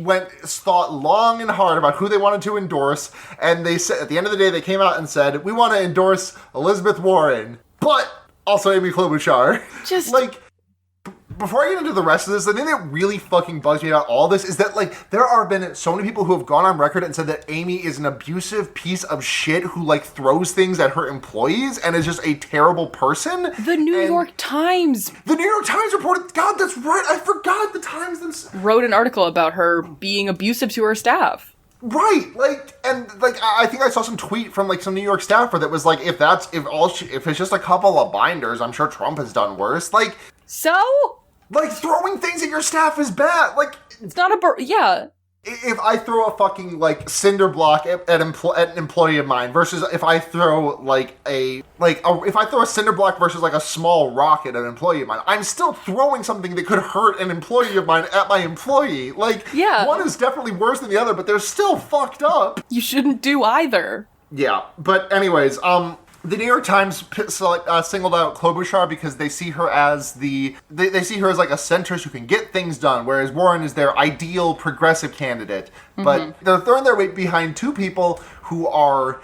thought long and hard about who they wanted to endorse, and they said, at the end of the day, they came out and said, we want to endorse Elizabeth Warren, but also Amy Klobuchar. Just... like, before I get into the rest of this, the thing that really fucking bugs me about all this is that, like, there have been so many people who have gone on record and said that Amy is an abusive piece of shit who, like, throws things at her employees and is just a terrible person. The New York Times. The New York Times reported, God, that's right, I forgot the Times wrote an article about her being abusive to her staff. Right, I think I saw some tweet from, like, some New York staffer that was like, if it's just a couple of binders, I'm sure Trump has done worse. Like, so? Like, throwing things at your staff is bad. Like, it's not yeah. If I throw a fucking, like, cinder block at an employee of mine versus if I throw, if I throw a cinder block versus, like, a small rock at an employee of mine, I'm still throwing something that could hurt an employee of mine at my employee. Like, yeah. One is definitely worse than the other, but they're still fucked up. You shouldn't do either. Yeah, but anyways, the New York Times singled out Klobuchar because they see her as they see her as like a centrist who can get things done, whereas Warren is their ideal progressive candidate. Mm-hmm. But they're throwing their weight behind two people who are.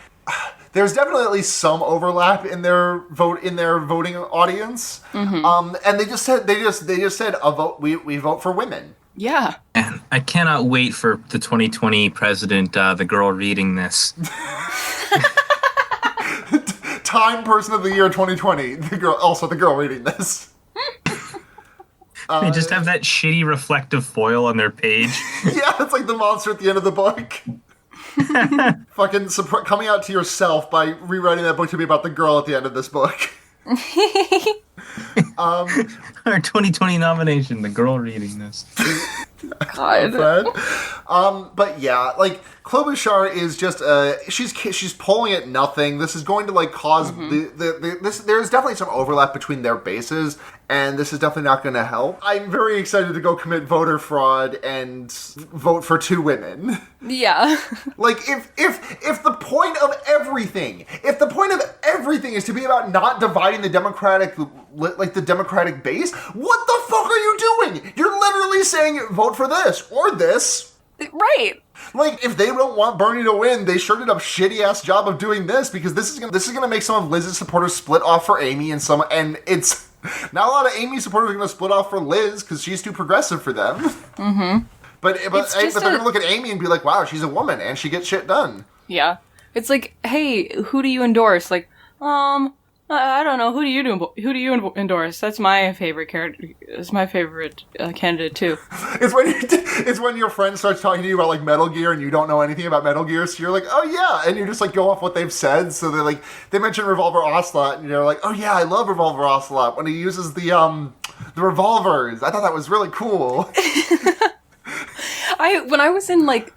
There's definitely at least some overlap in their voting audience. Mm-hmm. And they just said a vote. We vote for women. Yeah. And I cannot wait for the 2020 president, the girl reading this. Time Person of the Year 2020. The girl reading this. They just have that shitty reflective foil on their page. Yeah, it's like the monster at the end of the book. Fucking coming out to yourself by rewriting that book to be about the girl at the end of this book. Our 2020 nomination, the girl reading this. God. But yeah, like, Klobuchar is just she's polling at nothing. This is going to, like, cause there's definitely some overlap between their bases, and this is definitely not going to help. I'm very excited to go commit voter fraud and vote for two women. Yeah. Like, if the point of everything is to be about not dividing the Democratic base, what the fuck are you doing? You're literally saying vote for this or this. Right. Like, if they don't want Bernie to win, they sure did a shitty-ass job of doing this, because this is gonna make some of Liz's supporters split off for Amy, and it's not a lot of Amy supporters are gonna split off for Liz, because she's too progressive for them. Mm-hmm. But they're gonna look at Amy and be like, wow, she's a woman, and she gets shit done. Yeah. It's like, hey, who do you endorse? Like, I don't know. Who do you endorse? That's my favorite character. It's my favorite candidate too. It's when your friend starts talking to you about, like, Metal Gear and you don't know anything about Metal Gear, so you're like, oh yeah, and you just, like, go off what they've said. So they mention Revolver Ocelot, and you're like, oh yeah, I love Revolver Ocelot when he uses the revolvers. I thought that was really cool. When I was in, like,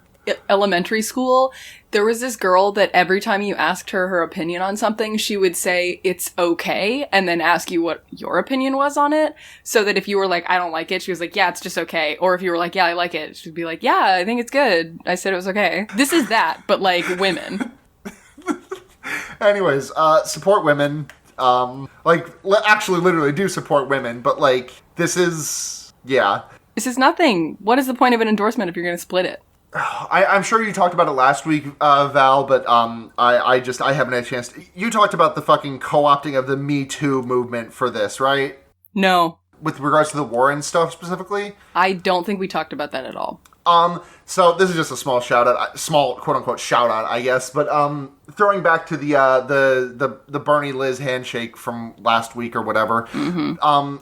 elementary school, there was this girl that every time you asked her opinion on something, she would say, it's okay, and then ask you what your opinion was on it, so that if you were like, I don't like it, she was like, yeah, it's just okay. Or if you were like, yeah, I like it, she'd be like, yeah, I think it's good. I said it was okay. This is that, but, like, women. Anyways, support women. Actually, literally do support women, but, like, this is nothing. What is the point of an endorsement if you're going to split it? I'm sure you talked about it last week, Val, but I haven't had a chance. You talked about the fucking co-opting of the Me Too movement for this, right? No. With regards to the Warren stuff specifically? I don't think we talked about that at all. So this is just a small quote-unquote shout-out, I guess, but throwing back to the Bernie Liz handshake from last week or whatever, I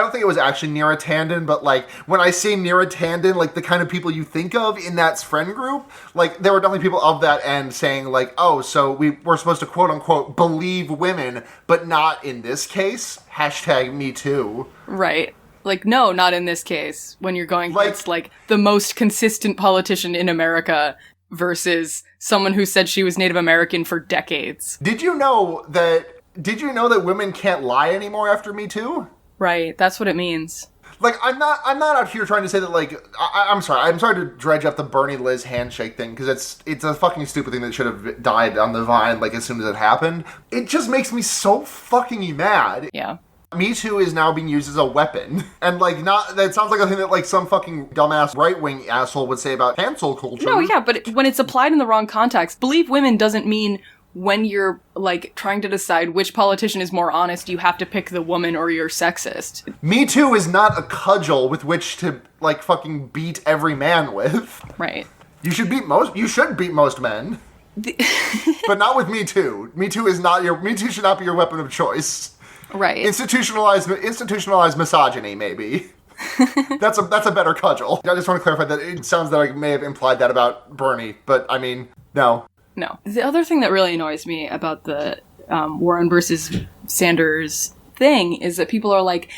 don't think it was actually Neera Tanden, but, like, when I say Neera Tanden, like, the kind of people you think of in that friend group, like, there were definitely people of that end saying, like, oh, so we're supposed to quote-unquote believe women, but not in this case. #MeToo. Right. Like, no, not in this case. When you're going against, like, the most consistent politician in America versus someone who said she was Native American for decades. Did you know that women can't lie anymore after Me Too? Right, that's what it means. Like, I'm not out here trying to say that, like, I'm sorry to dredge up the Bernie Liz handshake thing, because it's a fucking stupid thing that should have died on the vine, like, as soon as it happened. It just makes me so fucking mad. Yeah. Me Too is now being used as a weapon. And, like, that sounds like a thing that, like, some fucking dumbass right-wing asshole would say about cancel culture. No, yeah, but when it's applied in the wrong context, believe women doesn't mean when you're, like, trying to decide which politician is more honest, you have to pick the woman or you're sexist. Me Too is not a cudgel with which to, like, fucking beat every man with. Right. You should beat most men. But not with Me Too. Me Too should not be your weapon of choice. Right. Institutionalized misogyny, maybe. That's a better cudgel. I just want to clarify that it sounds that I may have implied that about Bernie, but I mean, no. No. The other thing that really annoys me about the Warren versus Sanders thing is that people are like,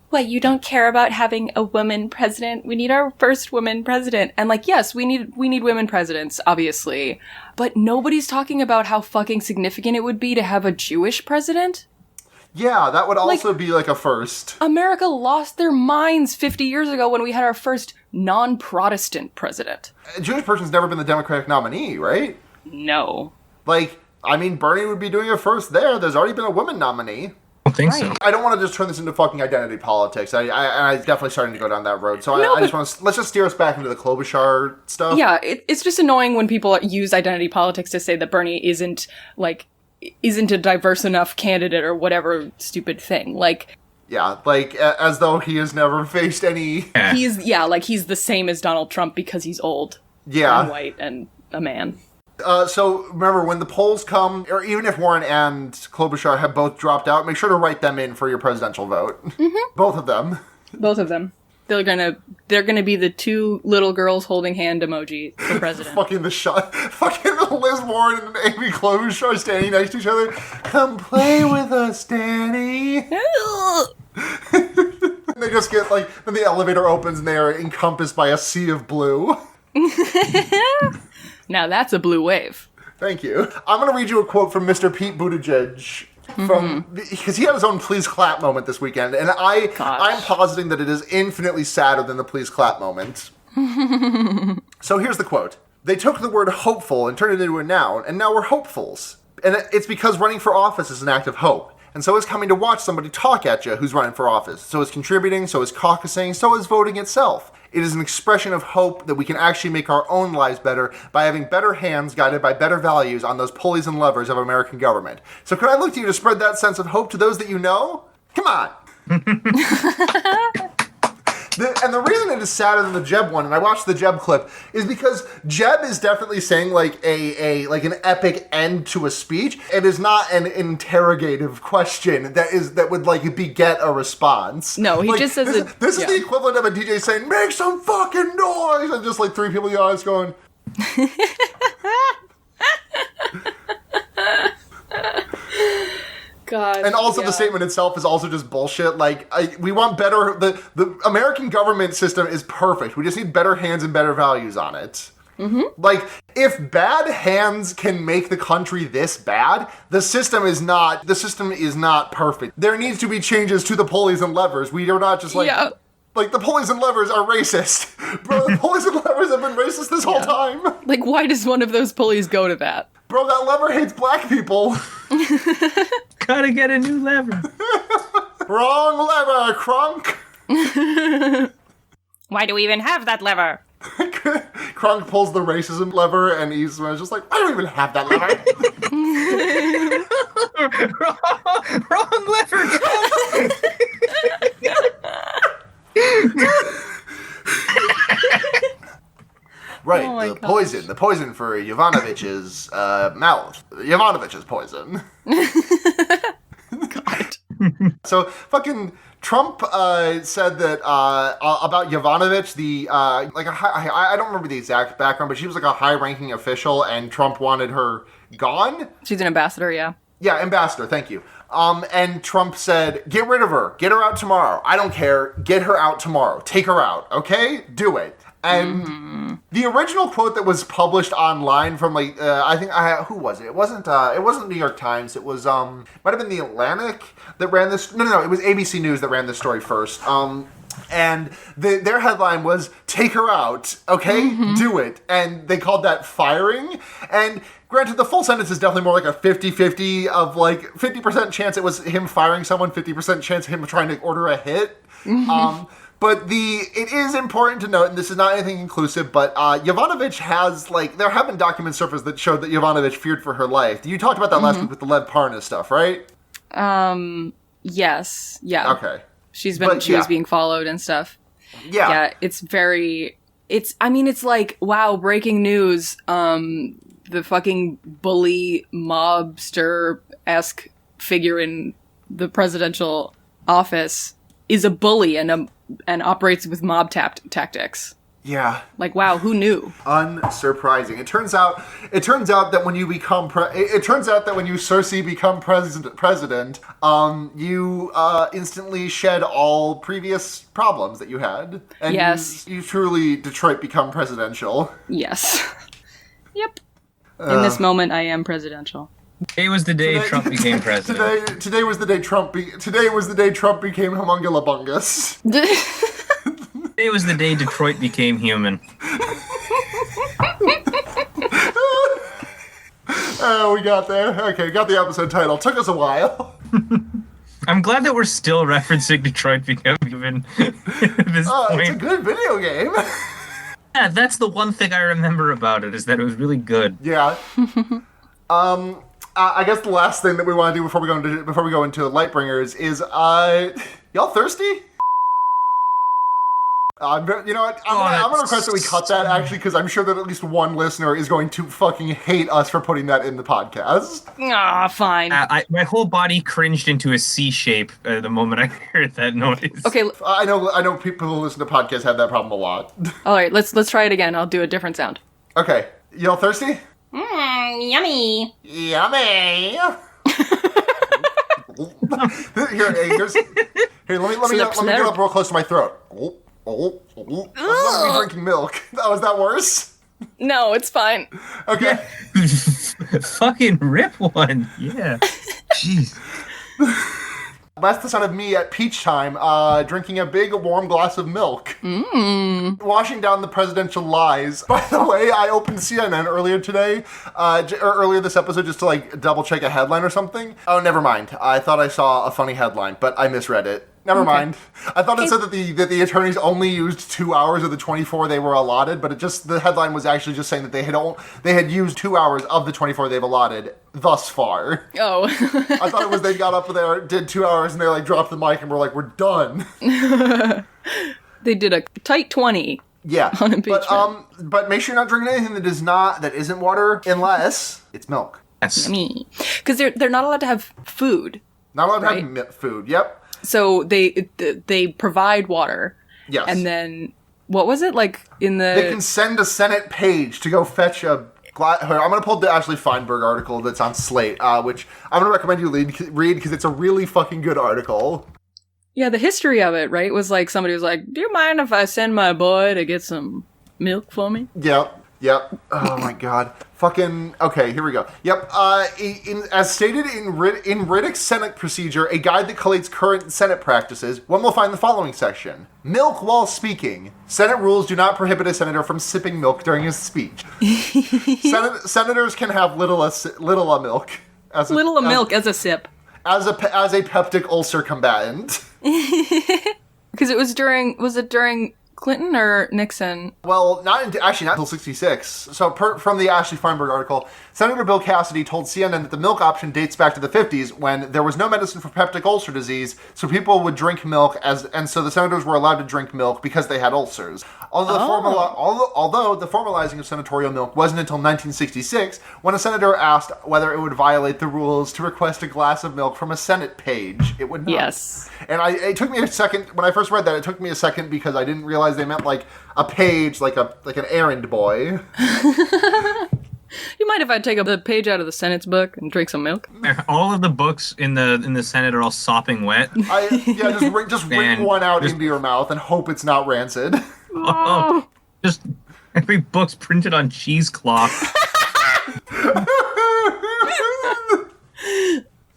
what, you don't care about having a woman president? We need our first woman president. And like, yes, we need women presidents, obviously. But nobody's talking about how fucking significant it would be to have a Jewish president. Yeah, that would also be like a first. America lost their minds 50 years ago when we had our first non-Protestant president. A Jewish person's never been the Democratic nominee, right? No. Like, I mean, Bernie would be doing a first there. There's already been a woman nominee. I don't think so. I don't want to just turn this into fucking identity politics. I'm definitely starting to go down that road. So let's just steer us back into the Klobuchar stuff. Yeah, it's just annoying when people use identity politics to say that Bernie isn't a diverse enough candidate or whatever stupid thing. Like, yeah, like as though he has never faced any. He's the same as Donald Trump because he's old, and white, and a man. So remember, when the polls come, or even if Warren and Klobuchar have both dropped out, make sure to write them in for your presidential vote. Mm-hmm. Both of them. Both of them. They're gonna be the two little girls holding hand emoji for president. Fucking Liz Warren and Amy Klobuchar standing next to each other. Come play with us, Danny. They just get then the elevator opens and they are encompassed by a sea of blue. Now that's a blue wave. Thank you. I'm going to read you a quote from Mr. Pete Buttigieg. Because he had his own please clap moment this weekend, and I'm positing that it is infinitely sadder than the please clap moment. So here's the quote. They took the word hopeful and turned it into a noun, and now we're hopefuls. And it's because running for office is an act of hope. And so is coming to watch somebody talk at you who's running for office. So is contributing, so is caucusing, so is voting itself. It is an expression of hope that we can actually make our own lives better by having better hands guided by better values on those pulleys and levers of American government. So could I look to you to spread that sense of hope to those that you know? Come on. And the reason it is sadder than the Jeb one, and I watched the Jeb clip, is because Jeb is definitely saying an epic end to a speech. It is not an interrogative question that would beget a response. No, he just says this is the equivalent of a DJ saying, "Make some fucking noise," and just 3 people in the audience going. God, and also the statement itself is also just bullshit. We want better. The American government system is perfect. We just need better hands and better values on it. Mm-hmm. If bad hands can make the country this bad, the system is not perfect. There needs to be changes to the pulleys and levers. We are not just the pulleys and levers are racist. Bro, the pulleys and levers have been racist this whole time. Why does one of those pulleys go to that? Bro, that lever hates black people. Gotta get a new lever. Wrong lever, Crunk. Why do we even have that lever? Crunk pulls the racism lever, and he's just like, I don't even have that lever. Wrong lever. Right, oh the poison for Yovanovitch's mouth. Yovanovitch's poison. God. So fucking Trump said that about Yovanovitch, I don't remember the exact background, but she was a high-ranking official, and Trump wanted her gone. She's an ambassador, yeah. Yeah, ambassador, thank you. And Trump said, get rid of her. Get her out tomorrow. I don't care. Get her out tomorrow. Take her out, okay? Do it. And the original quote that was published online from who was it? It wasn't New York Times. It was might have been The Atlantic that ran this. No, it was ABC News that ran this story first. And their headline was, "Take her out, okay? Do it." And they called that firing. And granted, the full sentence is definitely more like a 50-50 of like 50% chance it was him firing someone, 50% chance him trying to order a hit. But it is important to note, and this is not anything inclusive, but Yovanovitch has, like, there have been documents surfaced that showed that Yovanovitch feared for her life. You talked about that last week with the Lev Parnas stuff, right? Yes. Yeah. Okay. She was being followed and stuff. Yeah. Yeah, it's like, wow, breaking news. The fucking bully mobster-esque figure in the presidential office is a bully and operates with mob tactics. Yeah. Like, wow, who knew? Unsurprising. It turns out that when you become when you Cersei become president, you instantly shed all previous problems that you had. And yes. You truly Detroit become presidential. Yes. Yep. In this moment, I am presidential. Today was the day Trump became president. Today was the day Trump became Humongulabungus. Today was the day Detroit became human. Oh, we got there. Okay, got the episode title. Took us a while. I'm glad that we're still referencing Detroit becoming human at this point. It's a good video game. Yeah, that's the one thing I remember about it, is that it was really good. Yeah. I guess the last thing that we want to do before we go into Lightbringers is, y'all thirsty? You know what? I'm gonna request that we cut that, actually, because I'm sure that at least one listener is going to fucking hate us for putting that in the podcast. Fine. My whole body cringed into a C shape the moment I heard that noise. Okay. I know people who listen to podcasts have that problem a lot. All right, let's try it again. I'll do a different sound. Okay. Y'all thirsty? Yummy. Yummy. Here, let me get up real close to my throat. I'm gonna be drinking milk. Was that worse? No, it's fine. Okay. Fucking rip one. Yeah. Jeez. That's the sound of me at peach time, drinking a big warm glass of milk. Washing down the presidential lies. By the way, I opened CNN earlier today, or earlier this episode, just to like double check a headline or something. Oh, never mind. I thought I saw a funny headline, but I misread it. Never mind. I thought it said that the attorneys only used 2 hours of the 24 they were allotted, but the headline was actually just saying that they had used 2 hours of the 24 they've allotted thus far. Oh. I thought it was they got up there, did 2 hours, and they like dropped the mic and were like, "We're done." They did a tight 20. Yeah. On impeachment. But make sure you're not drinking anything that isn't water, unless it's milk. Yes. Yummy. Because they're not allowed to have food. Not allowed to have food. Yep. So they provide water. Yes. And then, what was it? Like, They can send a Senate page to go fetch a glass... I'm going to pull the Ashley Feinberg article that's on Slate, which I'm going to recommend you read because it's a really fucking good article. Yeah, the history of it, right, was like somebody was like, "Do you mind if I send my boy to get some milk for me?" Yep. Oh my god. Fucking... Okay, here we go. Yep. As stated in Riddick's Senate procedure, a guide that collates current Senate practices, one will find the following section. Milk while speaking. Senate rules do not prohibit a senator from sipping milk during his speech. Senators can have little a milk. As a sip. As a peptic ulcer combatant. Because was it during Clinton or Nixon? Well, not until 66. So from the Ashley Feinberg article, Senator Bill Cassidy told CNN that the milk option dates back to the 50s when there was no medicine for peptic ulcer disease, so people would drink milk and so the senators were allowed to drink milk because they had ulcers. Although the formalizing of senatorial milk wasn't until 1966, when a senator asked whether it would violate the rules to request a glass of milk from a Senate page. It would not. Yes. And it took me a second, when I first read that, it took me a second because I didn't realize they meant like a page, like an errand boy. You mind if I take a page out of the Senate's book and drink some milk? All of the books in the Senate are all sopping wet. Just wring one out into your mouth and hope it's not rancid. Oh, just every book's printed on cheesecloth.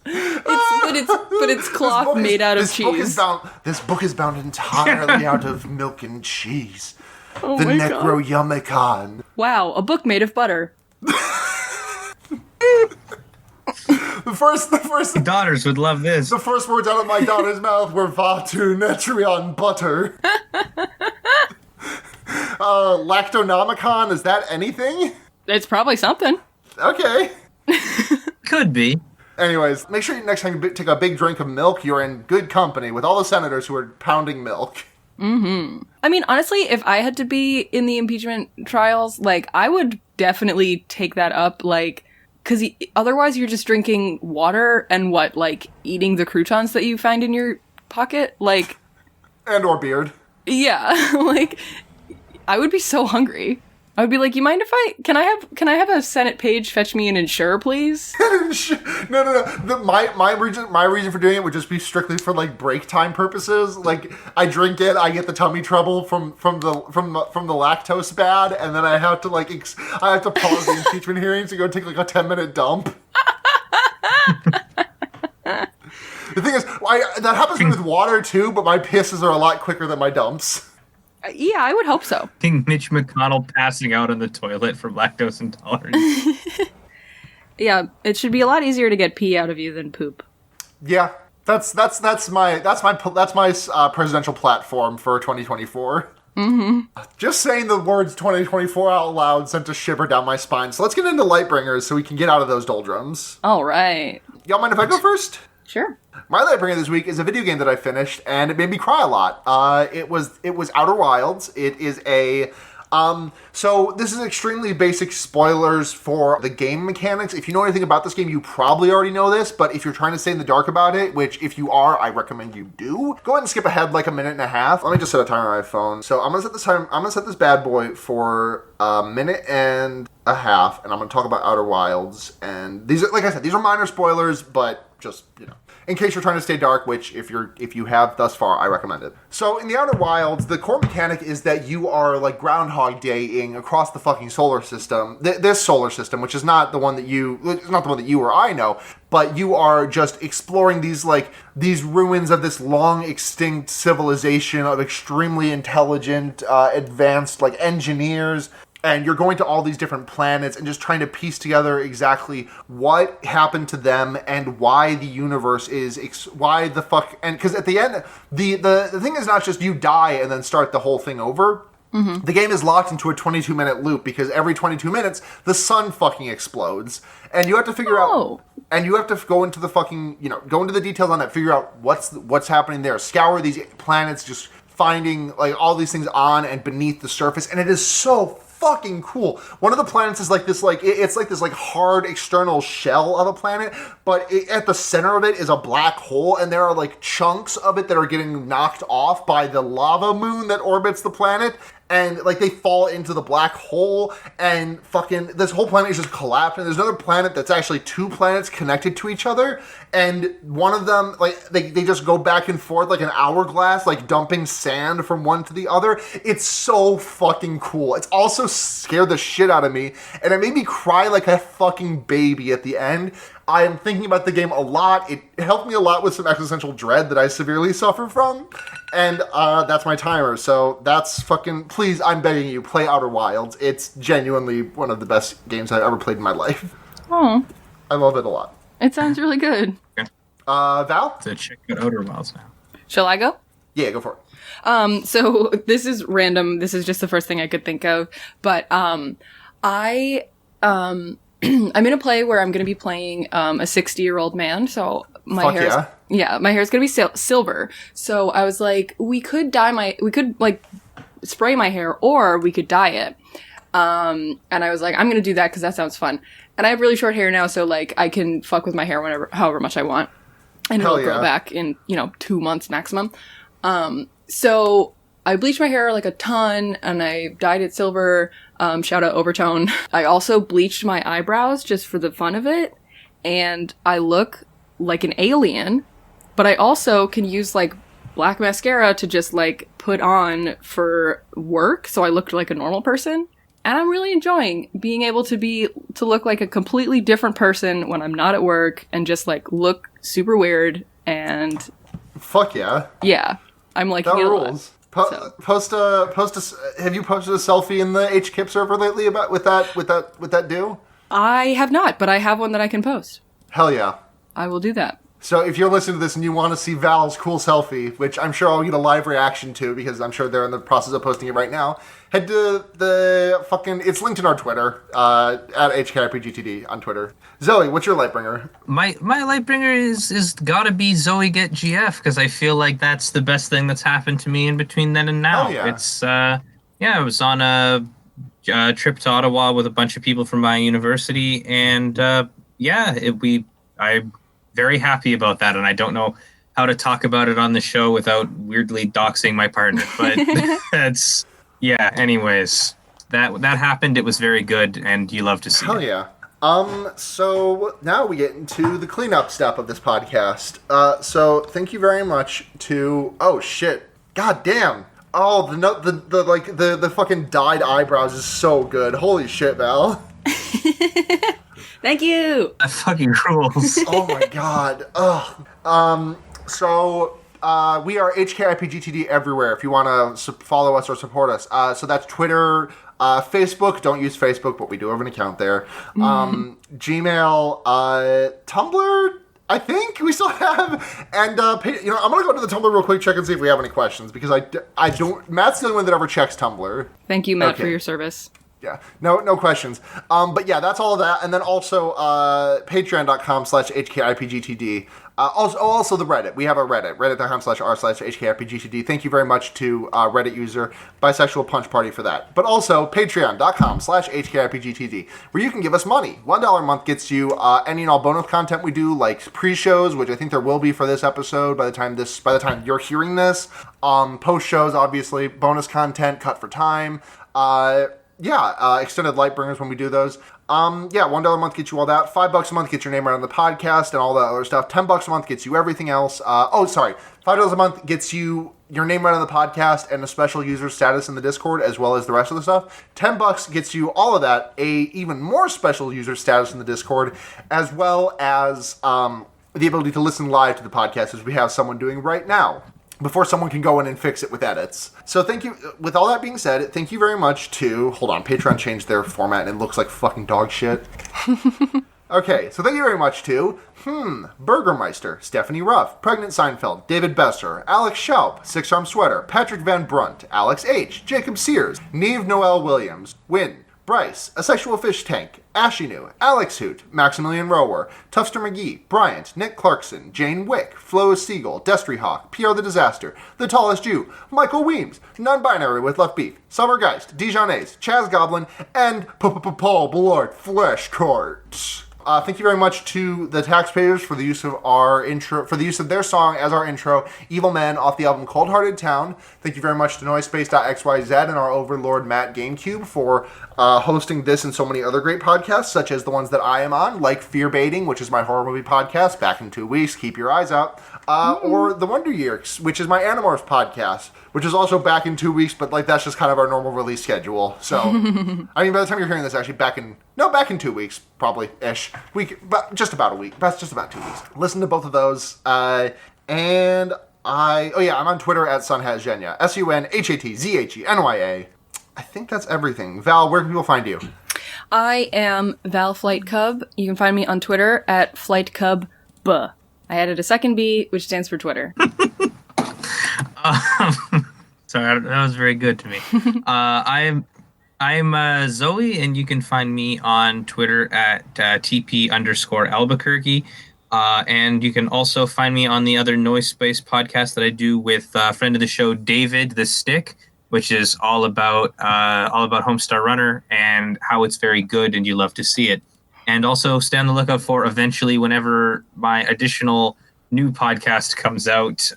But but it's cloth made out of cheese. This book is bound entirely out of milk and cheese. Oh The my God. Necroyamicon. Wow, a book made of butter. The first Daughters would love this. The first words out of my daughter's mouth were Vatu Netrion butter. Lactonomicon, is that anything? It's probably something. Okay. Could be. Anyways, make sure next time you take a big drink of milk, you're in good company with all the senators who are pounding milk. I mean, honestly, if I had to be in the impeachment trials, like, I would definitely take that up, like, because otherwise you're just drinking water and what, like, eating the croutons that you find in your pocket? Like... And or beard. Yeah, like, I would be so hungry. I would be like, you mind if can I have a Senate page fetch me an Ensure, please? No. My reason for doing it would just be strictly for like break time purposes. Like I drink it, I get the tummy trouble from the lactose bad, and then I have to I have to pause the impeachment hearings to go take like a 10-minute dump. The thing is, that happens with water too, but my pisses are a lot quicker than my dumps. Yeah, I would hope so. I think Mitch McConnell passing out on the toilet from lactose intolerance. Yeah, it should be a lot easier to get pee out of you than poop. Yeah, that's my presidential platform for 2024. Mm-hmm. Just saying the words 2024 out loud sent a shiver down my spine. So let's get into Lightbringers so we can get out of those doldrums. All right. Y'all mind if I go first? Sure. My Lightbringer this week is a video game that I finished, and it made me cry a lot. It was Outer Wilds. It is a... So this is extremely basic spoilers for the game mechanics. If you know anything about this game, you probably already know this, but if you're trying to stay in the dark about it, which if you are, I recommend you do, go ahead and skip ahead like a minute and a half. Let me just set a timer on my phone. So I'm gonna set this bad boy for a minute and a half, and I'm gonna talk about Outer Wilds. And these are, like I said, these are minor spoilers, but just, in case you're trying to stay dark, which if you have thus far, I recommend it. So in the Outer Wilds, the core mechanic is that you are like Groundhog Day-ing across the fucking solar system. This solar system, which is not the one that you or I know, but you are just exploring these ruins of this long extinct civilization of extremely intelligent, advanced engineers. And you're going to all these different planets and just trying to piece together exactly what happened to them and why the universe is, why the fuck, and because at the end, the thing is not just you die and then start the whole thing over. Mm-hmm. The game is locked into a 22-minute loop because every 22 minutes, the sun fucking explodes. And you have to figure out, and you have to go into the fucking, go into the details on that, figure out what's happening there, scour these planets, just finding all these things on and beneath the surface. And it is so fucking cool. One of the planets is it's like this hard external shell of a planet, but at the center of it is a black hole, and there are chunks of it that are getting knocked off by the lava moon that orbits the planet, and they fall into the black hole, and fucking this whole planet is just collapsing. There's another planet that's actually two planets connected to each other, and one of them they just go back and forth like an hourglass, dumping sand from one to the other. It's so fucking cool. It's also scared the shit out of me, and it made me cry like a fucking baby at the end. I am thinking about the game a lot. It helped me a lot with some existential dread that I severely suffer from. And that's my timer. So that's fucking... Please, I'm begging you, play Outer Wilds. It's genuinely one of the best games I've ever played in my life. Oh. I love it a lot. It sounds really good. Val? So check out Outer Wilds now. Shall I go? Yeah, go for it. So this is random. This is just the first thing I could think of. But I'm in a play where I'm going to be playing a 60-year-old man. So my hair, my hair is going to be silver. So I was like, we could spray my hair, or we could dye it. And I was like, I'm going to do that because that sounds fun. And I have really short hair now, so I can fuck with my hair however much I want, and it'll grow back in 2 months maximum. So I bleached my hair a ton, and I dyed it silver. Shout out Overtone. I also bleached my eyebrows just for the fun of it, and I look like an alien, but I also can use black mascara to just put on for work, so I look like a normal person. And I'm really enjoying being able to look like a completely different person when I'm not at work, and just look super weird And Fuck yeah. yeah, I'm liking That it a lot. rules. So. Have you posted a selfie in the HKIP server lately about with that do? I have not, but I have one that I can post. Hell yeah. I will do that. So if you're listening to this and you want to see Val's cool selfie, which I'm sure I'll get a live reaction to because I'm sure they're in the process of posting it right now, head to the it's linked in our Twitter, at HKIPGTD on Twitter. Zoey, what's your Lightbringer? My Lightbringer is gotta be Zoey Get GF, because I feel like that's the best thing that's happened to me in between then and now. Oh, yeah. It's, I was on a trip to Ottawa with a bunch of people from my university, and I'm very happy about that, and I don't know how to talk about it on the show without weirdly doxing my partner, but that's, yeah, anyways, that happened, it was very good, and you love to see Hell it. yeah. So now we get into the cleanup step of this podcast. So thank you very much to, oh shit, god damn. Oh, the fucking dyed eyebrows is so good. Holy shit, Val. Thank you. That fucking rules. Oh my god. Ugh. So we are HKIPGTD everywhere if you want to follow us or support us. So that's Twitter, Facebook. Don't use Facebook, but we do have an account there. Gmail, Tumblr, I think we still have. And, I'm going to go to the Tumblr real quick, check and see if we have any questions, because I don't... Matt's the only one that ever checks Tumblr. Thank you, Matt, Okay. for your service. Yeah, no questions. But yeah, that's all of that. And then also patreon.com/HKIPGTD. Also the Reddit. We have a Reddit, reddit.com/r/HKIPGTD. Thank you very much to Reddit user Bisexual Punch Party for that. But also patreon.com/HKIPGTD, where you can give us money. $1 a month gets you any and all bonus content we do, like pre-shows, which I think there will be for this episode by the time you're hearing this. Post shows, obviously, bonus content, cut for time. Extended Lightbringers when we do those. $1 a month gets you all that. $5 a month gets your name right on the podcast and all that other stuff. $10 a month gets you everything else. $5 a month gets you your name right on the podcast and a special user status in the Discord, as well as the rest of the stuff. $10 gets you all of that, a even more special user status in the Discord, as well as the ability to listen live to the podcast, as we have someone doing right now, before someone can go in and fix it with edits. So thank you. With all that being said, thank you very much to... Hold on, Patreon changed their format and it looks like fucking dog shit. Okay, so thank you very much to... Burgermeister, Stephanie Ruff, Pregnant Seinfeld, David Besser, Alex Schaup, Six Arm Sweater, Patrick Van Brunt, Alex H., Jacob Sears, Neve Noel Williams, Wynn, Bryce, A Sexual Fish Tank, Ashinu, Alex Hoot, Maximilian Rower, Tufster McGee, Bryant, Nick Clarkson, Jane Wick, Flo Siegel, Destry Hawk, Pierre the Disaster, The Tallest Jew, Michael Weems, Non-Binary with Left Beef, Summer Geist, Dijonais, Chaz Goblin, and Paul Blart Fleshcourt. Thank you very much to the Taxpayers for the use of our intro, for the use of their song as our intro, Evil Men, off the album Cold Hearted Town. Thank you very much to Noisepace.xyz and our overlord Matt GameCube for hosting this and so many other great podcasts, such as the ones that I am on, like Fear Baiting, which is my horror movie podcast, back in 2 weeks, keep your eyes out, or The Wonder Years, which is my Animorphs podcast, which is also back in 2 weeks, but like that's just kind of our normal release schedule. So, I mean, by the time you're hearing this, actually back in 2 weeks, probably-ish. But just about a week. That's just about 2 weeks. Listen to both of those. I'm on Twitter at SunHasGenya. SUNHATZHENYA. I think that's everything. Val, where can people find you? I am Val Flight Cub. You can find me on Twitter at FlightCubB. I added a second B, which stands for Twitter. Sorry, that was very good to me. I'm Zoey, and you can find me on Twitter at TP_Albuquerque. And you can also find me on the other Noise Space podcast that I do with a friend of the show, David the Stick, which is all about Homestar Runner and how it's very good and you love to see it. And also stay on the lookout for eventually whenever my additional new podcast comes out.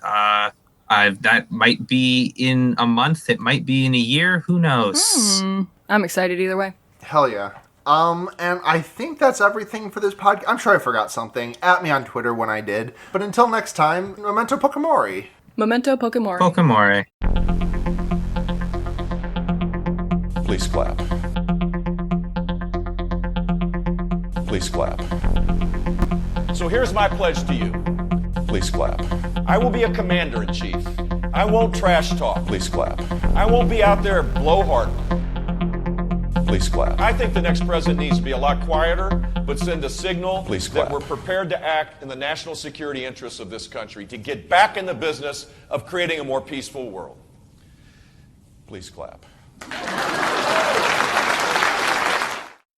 That might be in a month. It might be in a year. Who knows? I'm excited either way. Hell yeah. And I think that's everything for this podcast. I'm sure I forgot something. At me on Twitter when I did. But until next time, Memento Pokemori. Memento Pokemori. Pokemori. Please clap. Please clap. So here's my pledge to you. Please clap. I will be a commander-in-chief. I won't trash talk. Please clap. I won't be out there blowhard. Please clap. I think the next president needs to be a lot quieter, but send a signal Please that clap. we're prepared to act in the national security interests of this country, to get back in the business of creating a more peaceful world. Please clap.